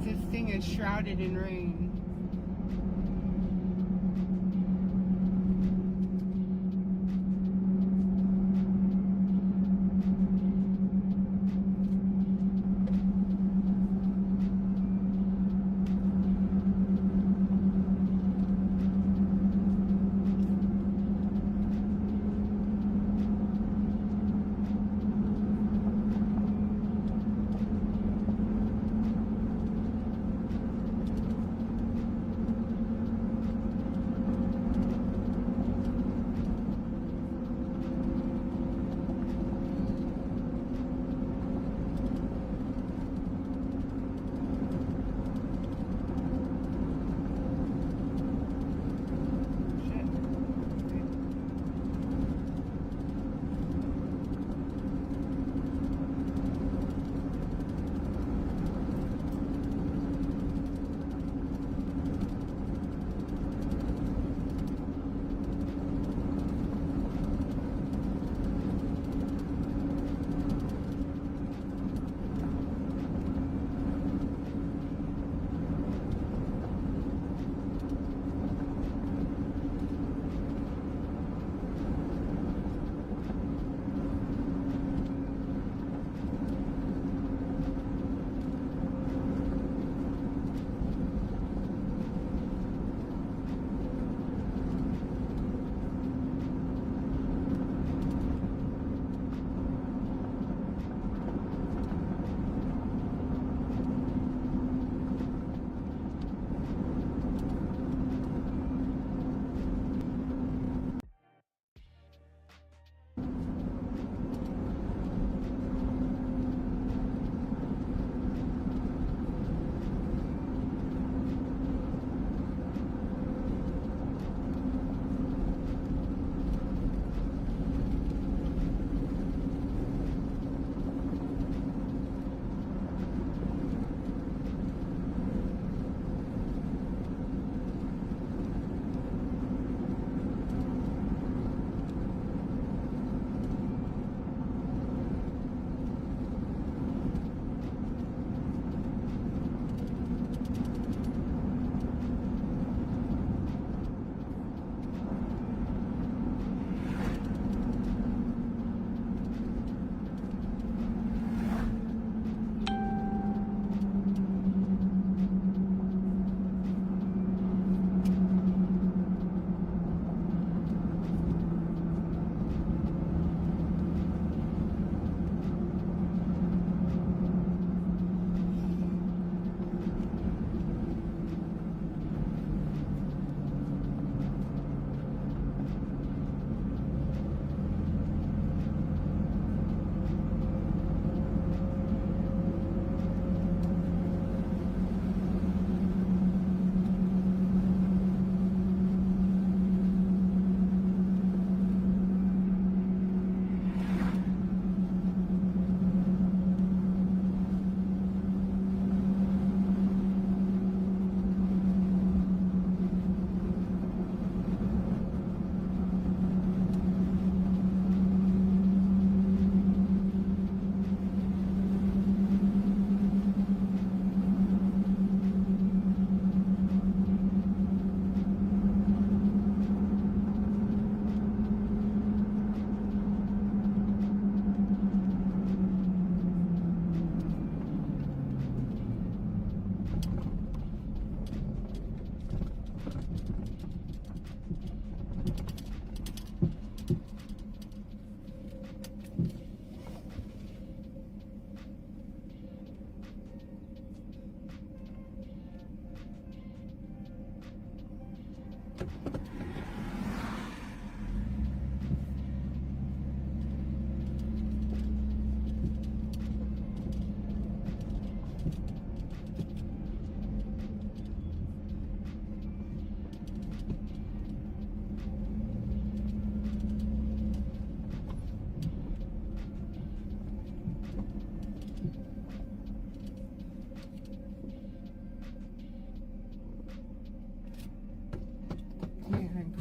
This thing is shrouded in rain.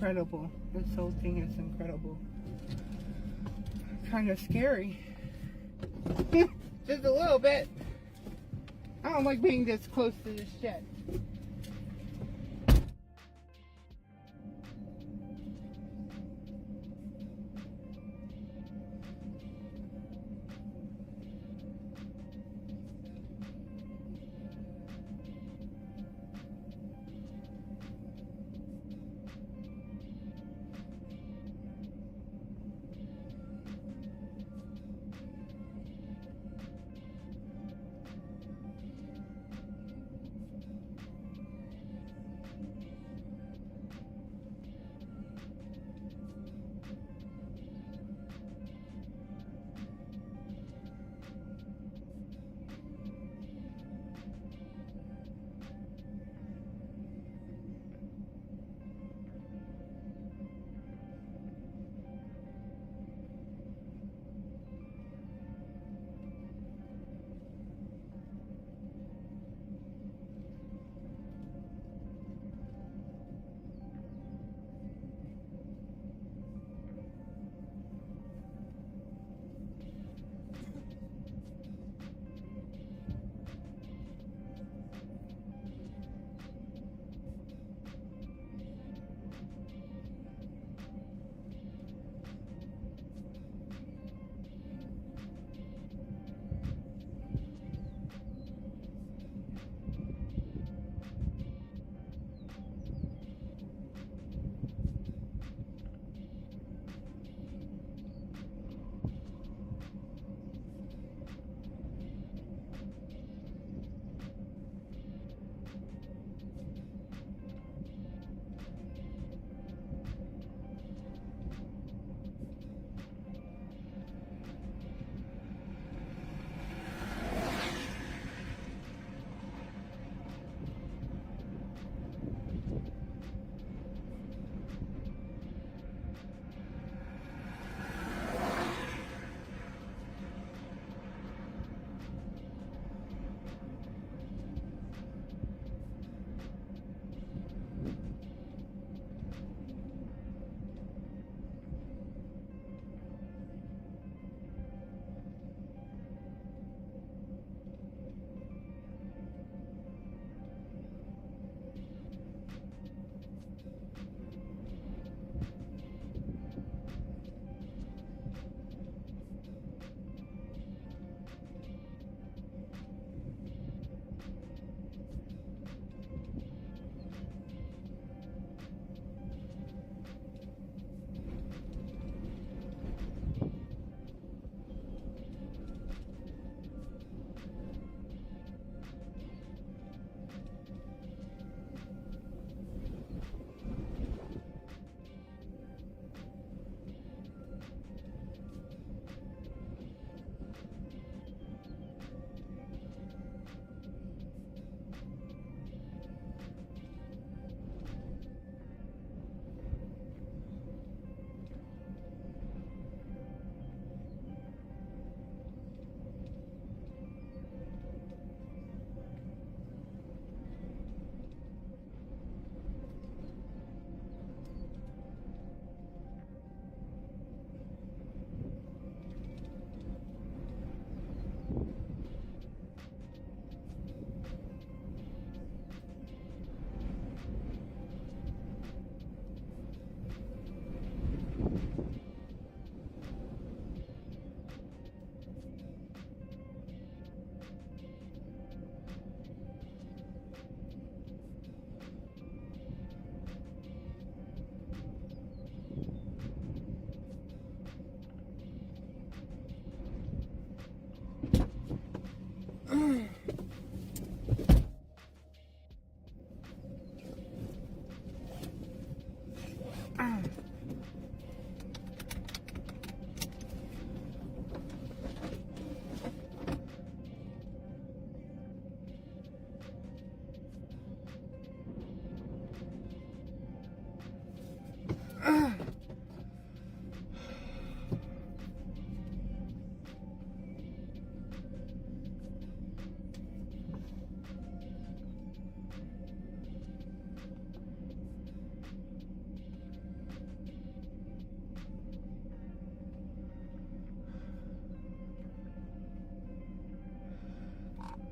Incredible. This whole thing is incredible. Kind of scary. Just a little bit. I don't like being this close to this shed.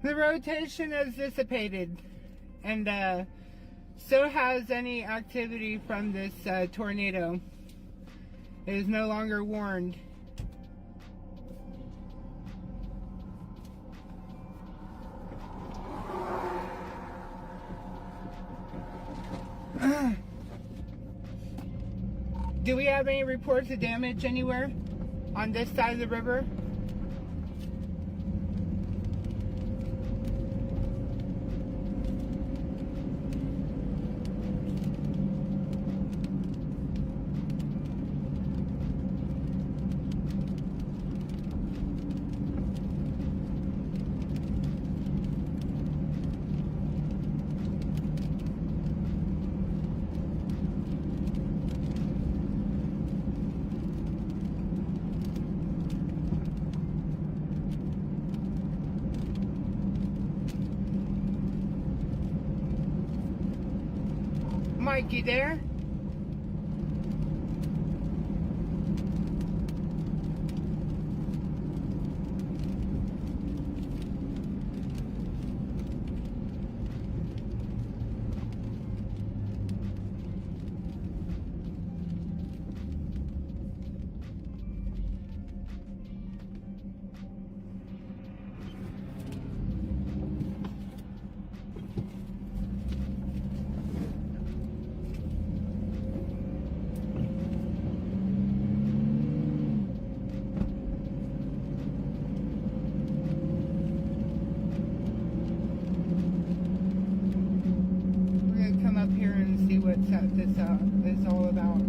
The rotation has dissipated, and so has any activity from this tornado. It is no longer warned. Do we have any reports of damage anywhere on this side of the river? Mike, you there? Up here and see what this is all about.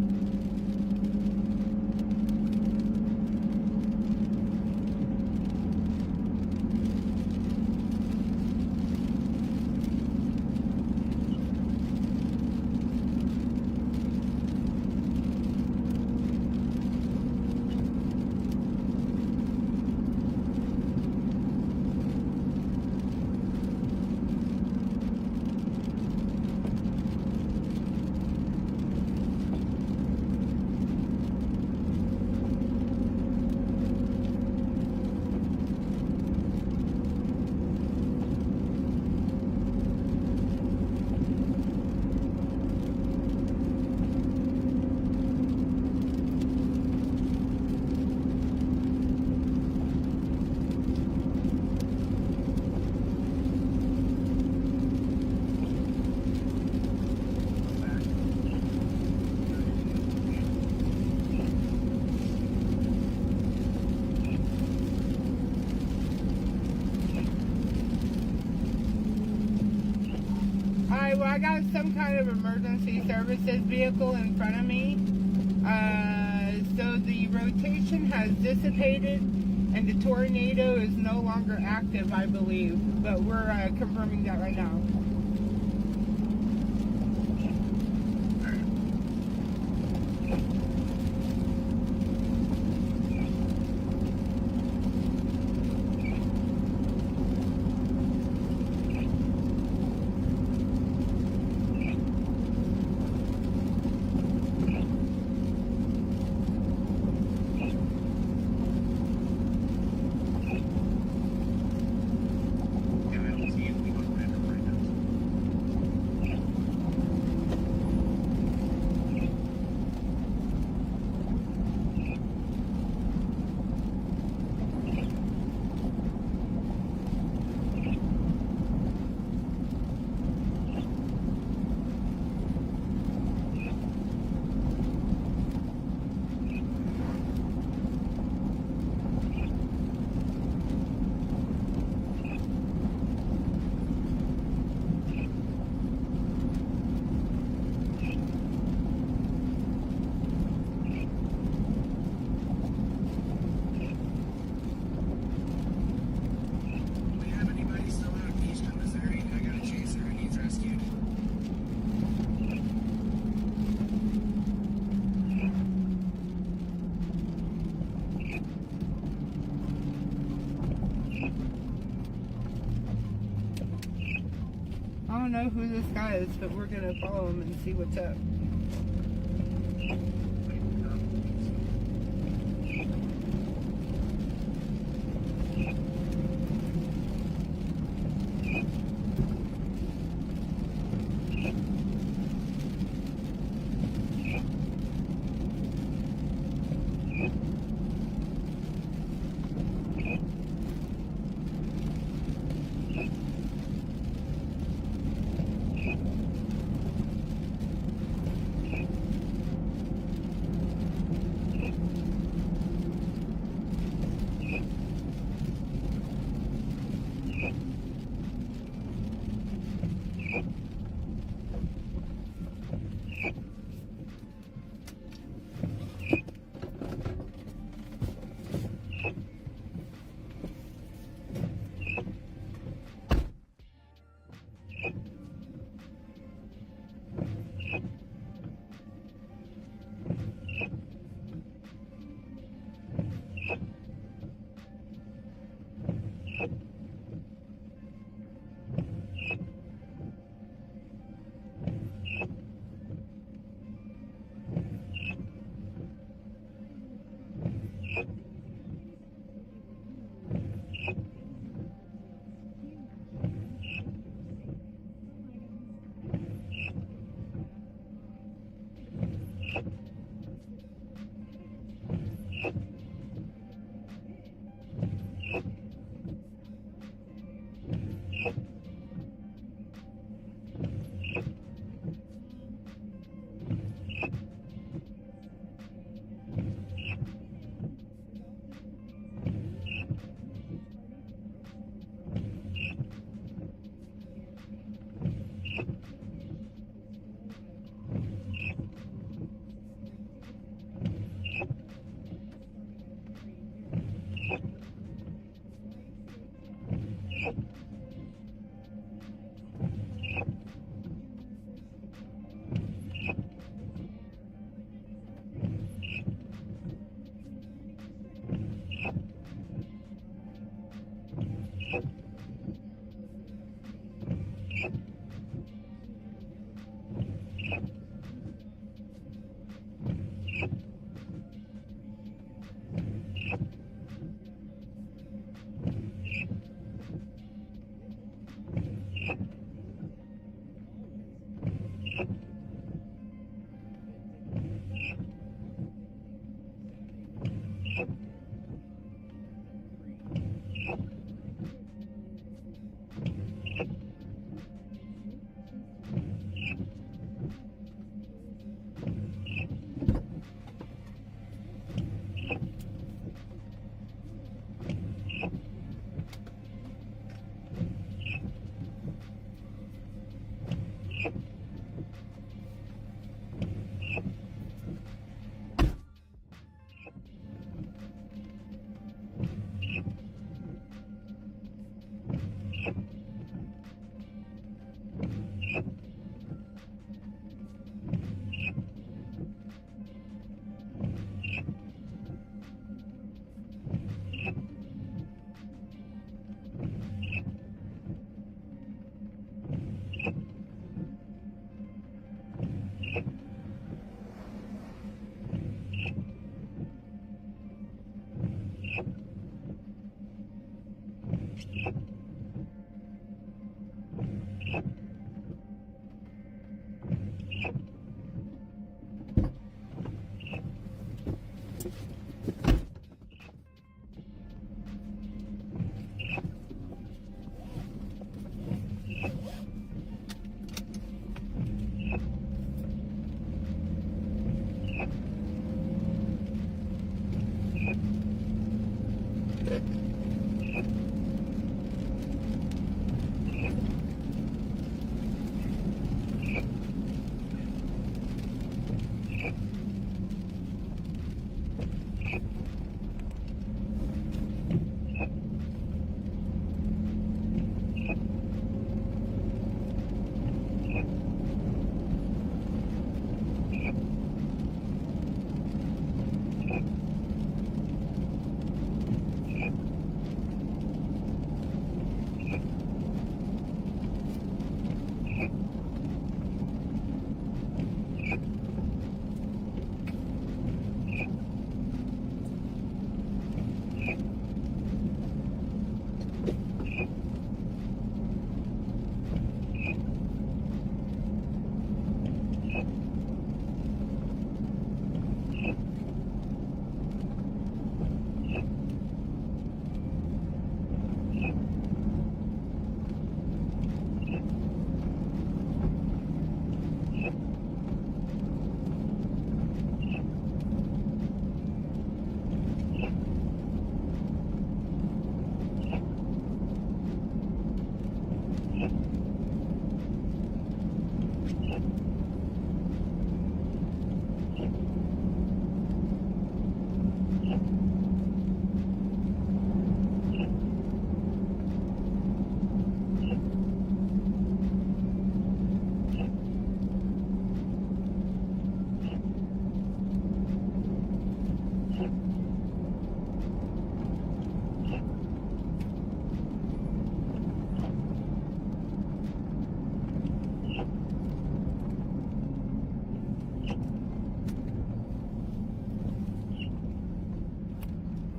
Well, I got some kind of emergency services vehicle in front of me. So the rotation has dissipated and the tornado is no longer active, I believe. But we're confirming that right now. I don't know who this guy is, but we're gonna follow him and see what's up.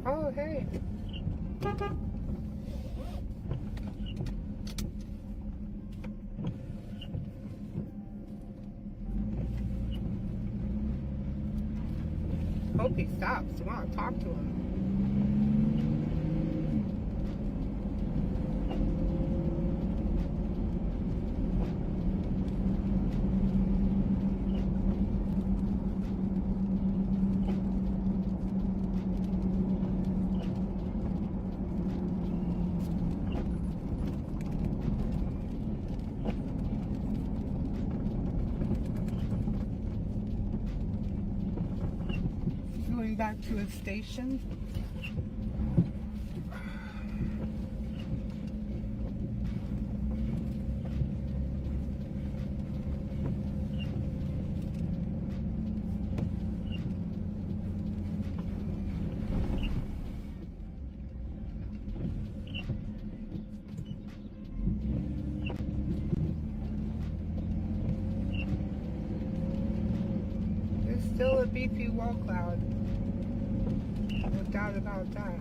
Oh, hey. Hope he stops. I want to talk to him. Going back to his station. beefy wall cloud. No doubt about that.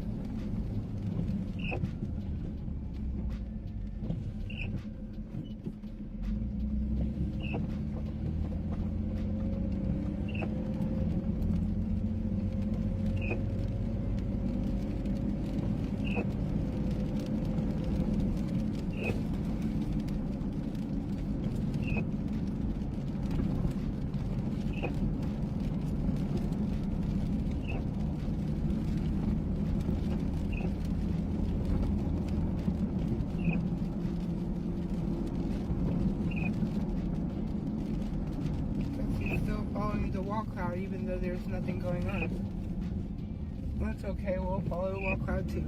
Still following the wall cloud even though there's nothing going on. That's okay, we'll follow the wall cloud too.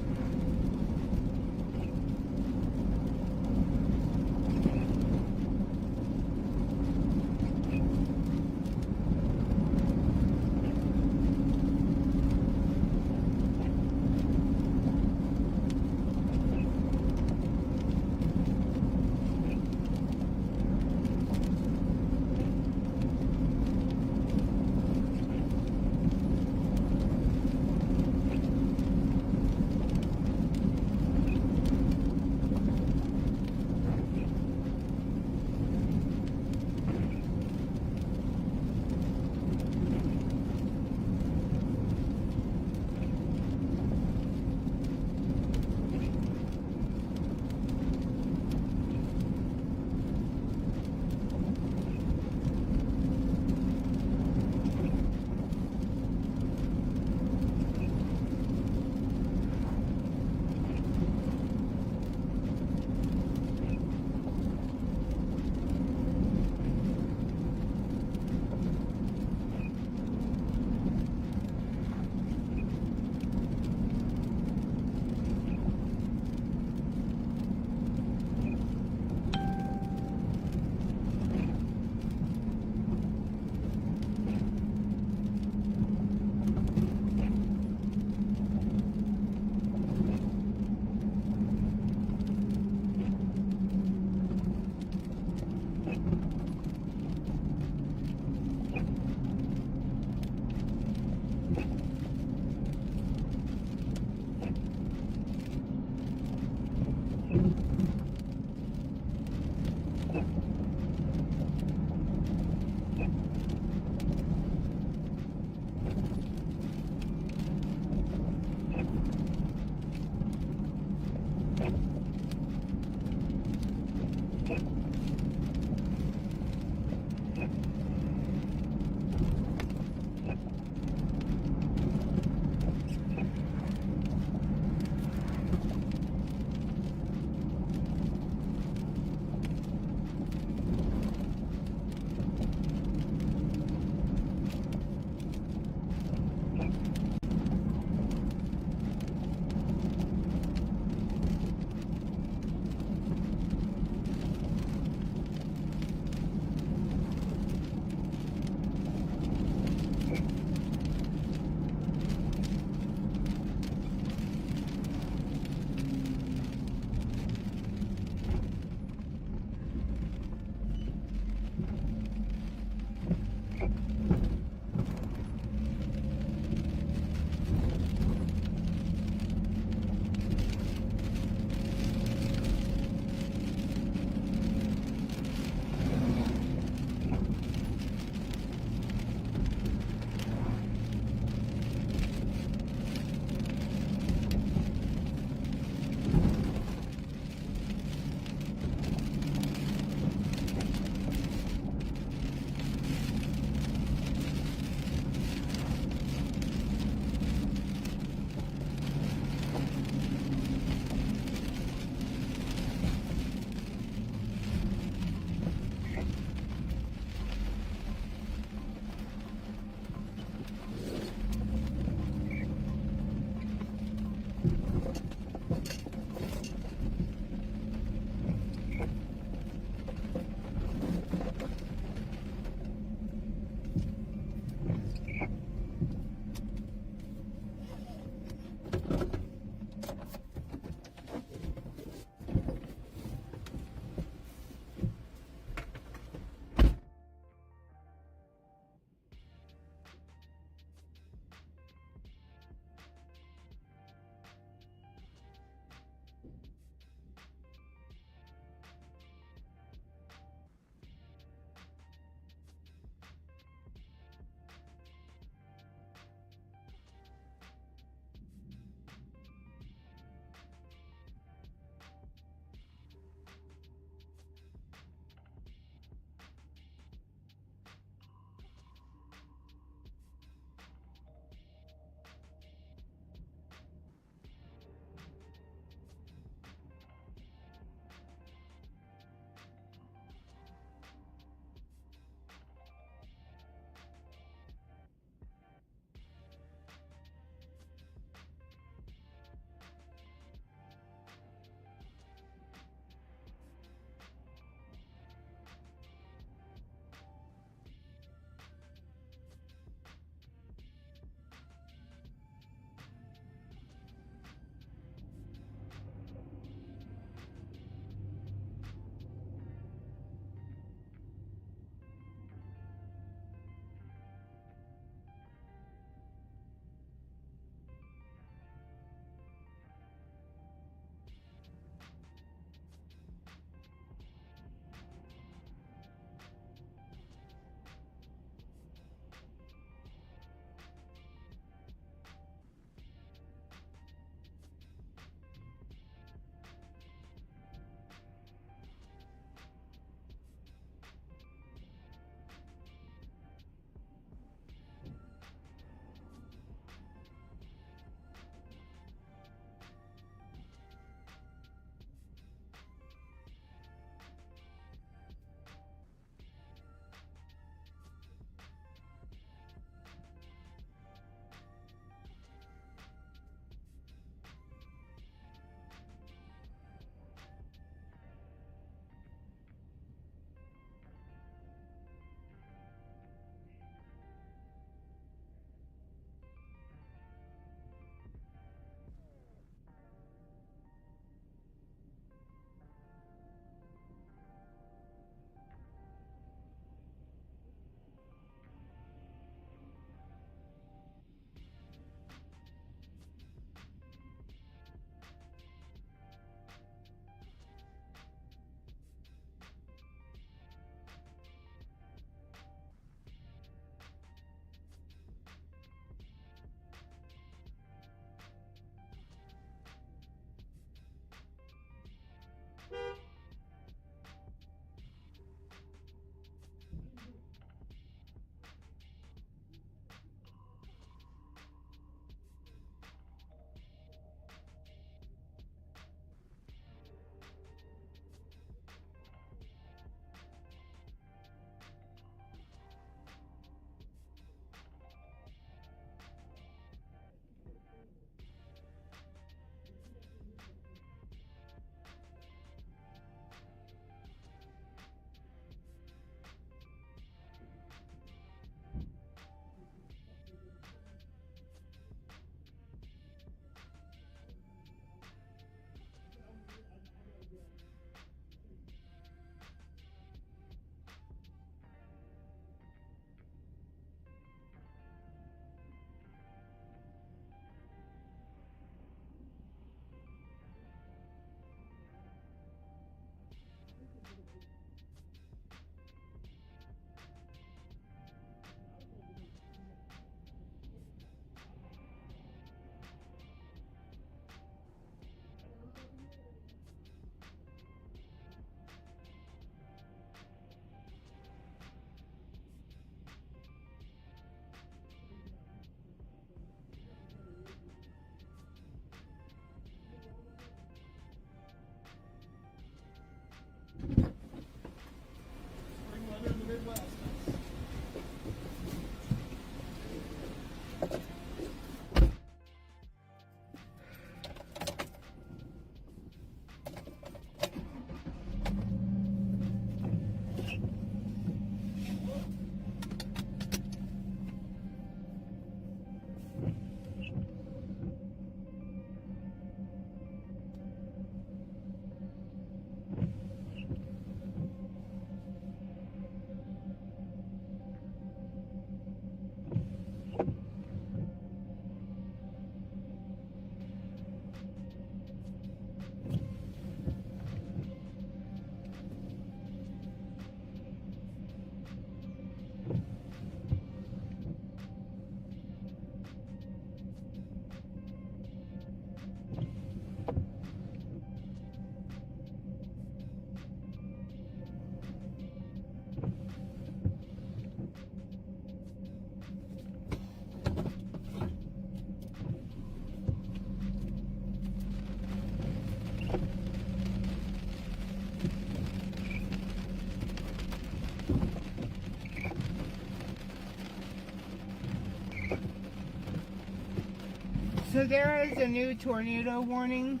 So there is a new tornado warning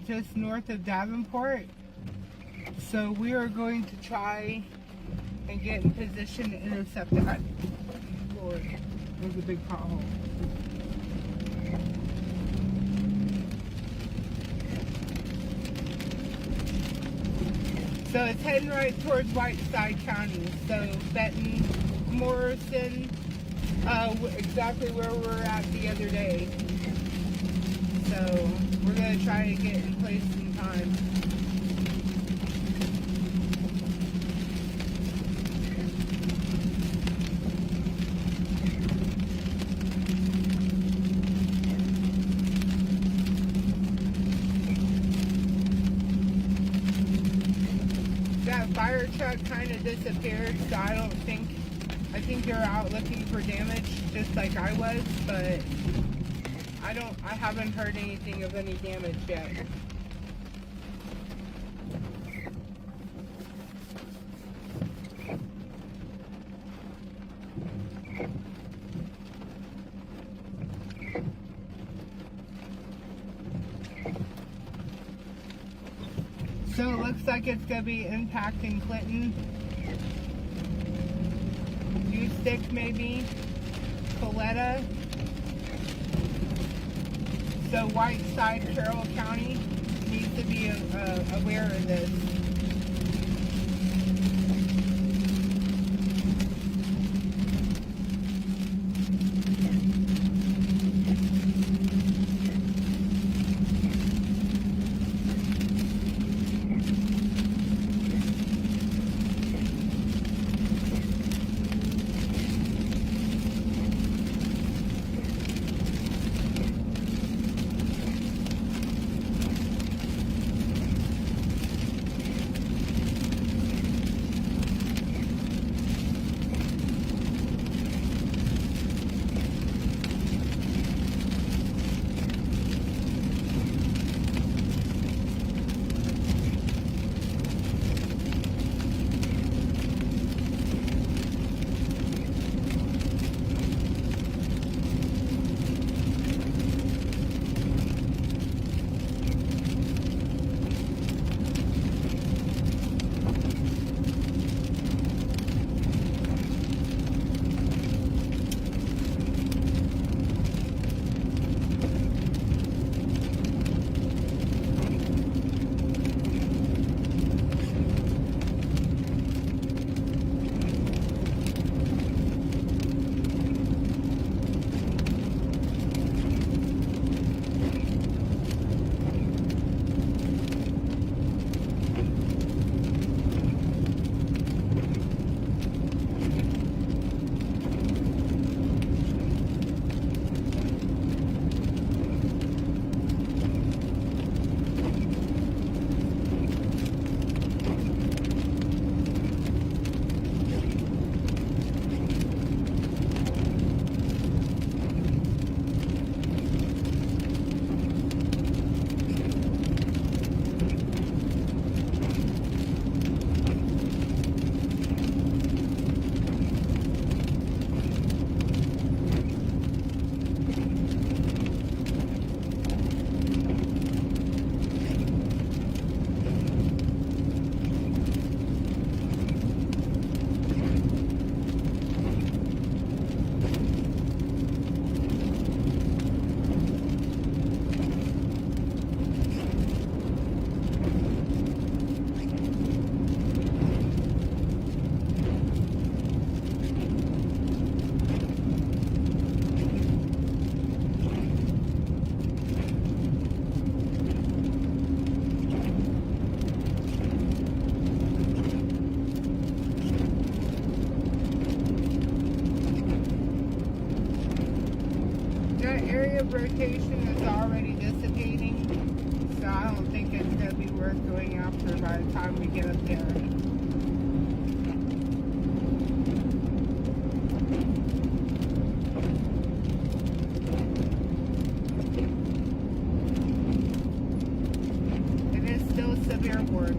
just north of Davenport. So we are going to try and get in position to intercept that. Lord, there's a big pothole. So it's heading right towards Whiteside County. So Benton, Morrison, exactly where we were at the other day. So we're going to try to get in place in time. That fire truck kind of disappeared, so I think they're out looking for damage, just like I was, but I haven't heard anything of any damage yet. So it looks like it's going to be impacting Clinton. Stick maybe, Coletta. So Whiteside, Carroll County needs to be aware of this. Rotation is already dissipating, so I don't think it's going to be worth going after by the time we get up there. It is still severe work.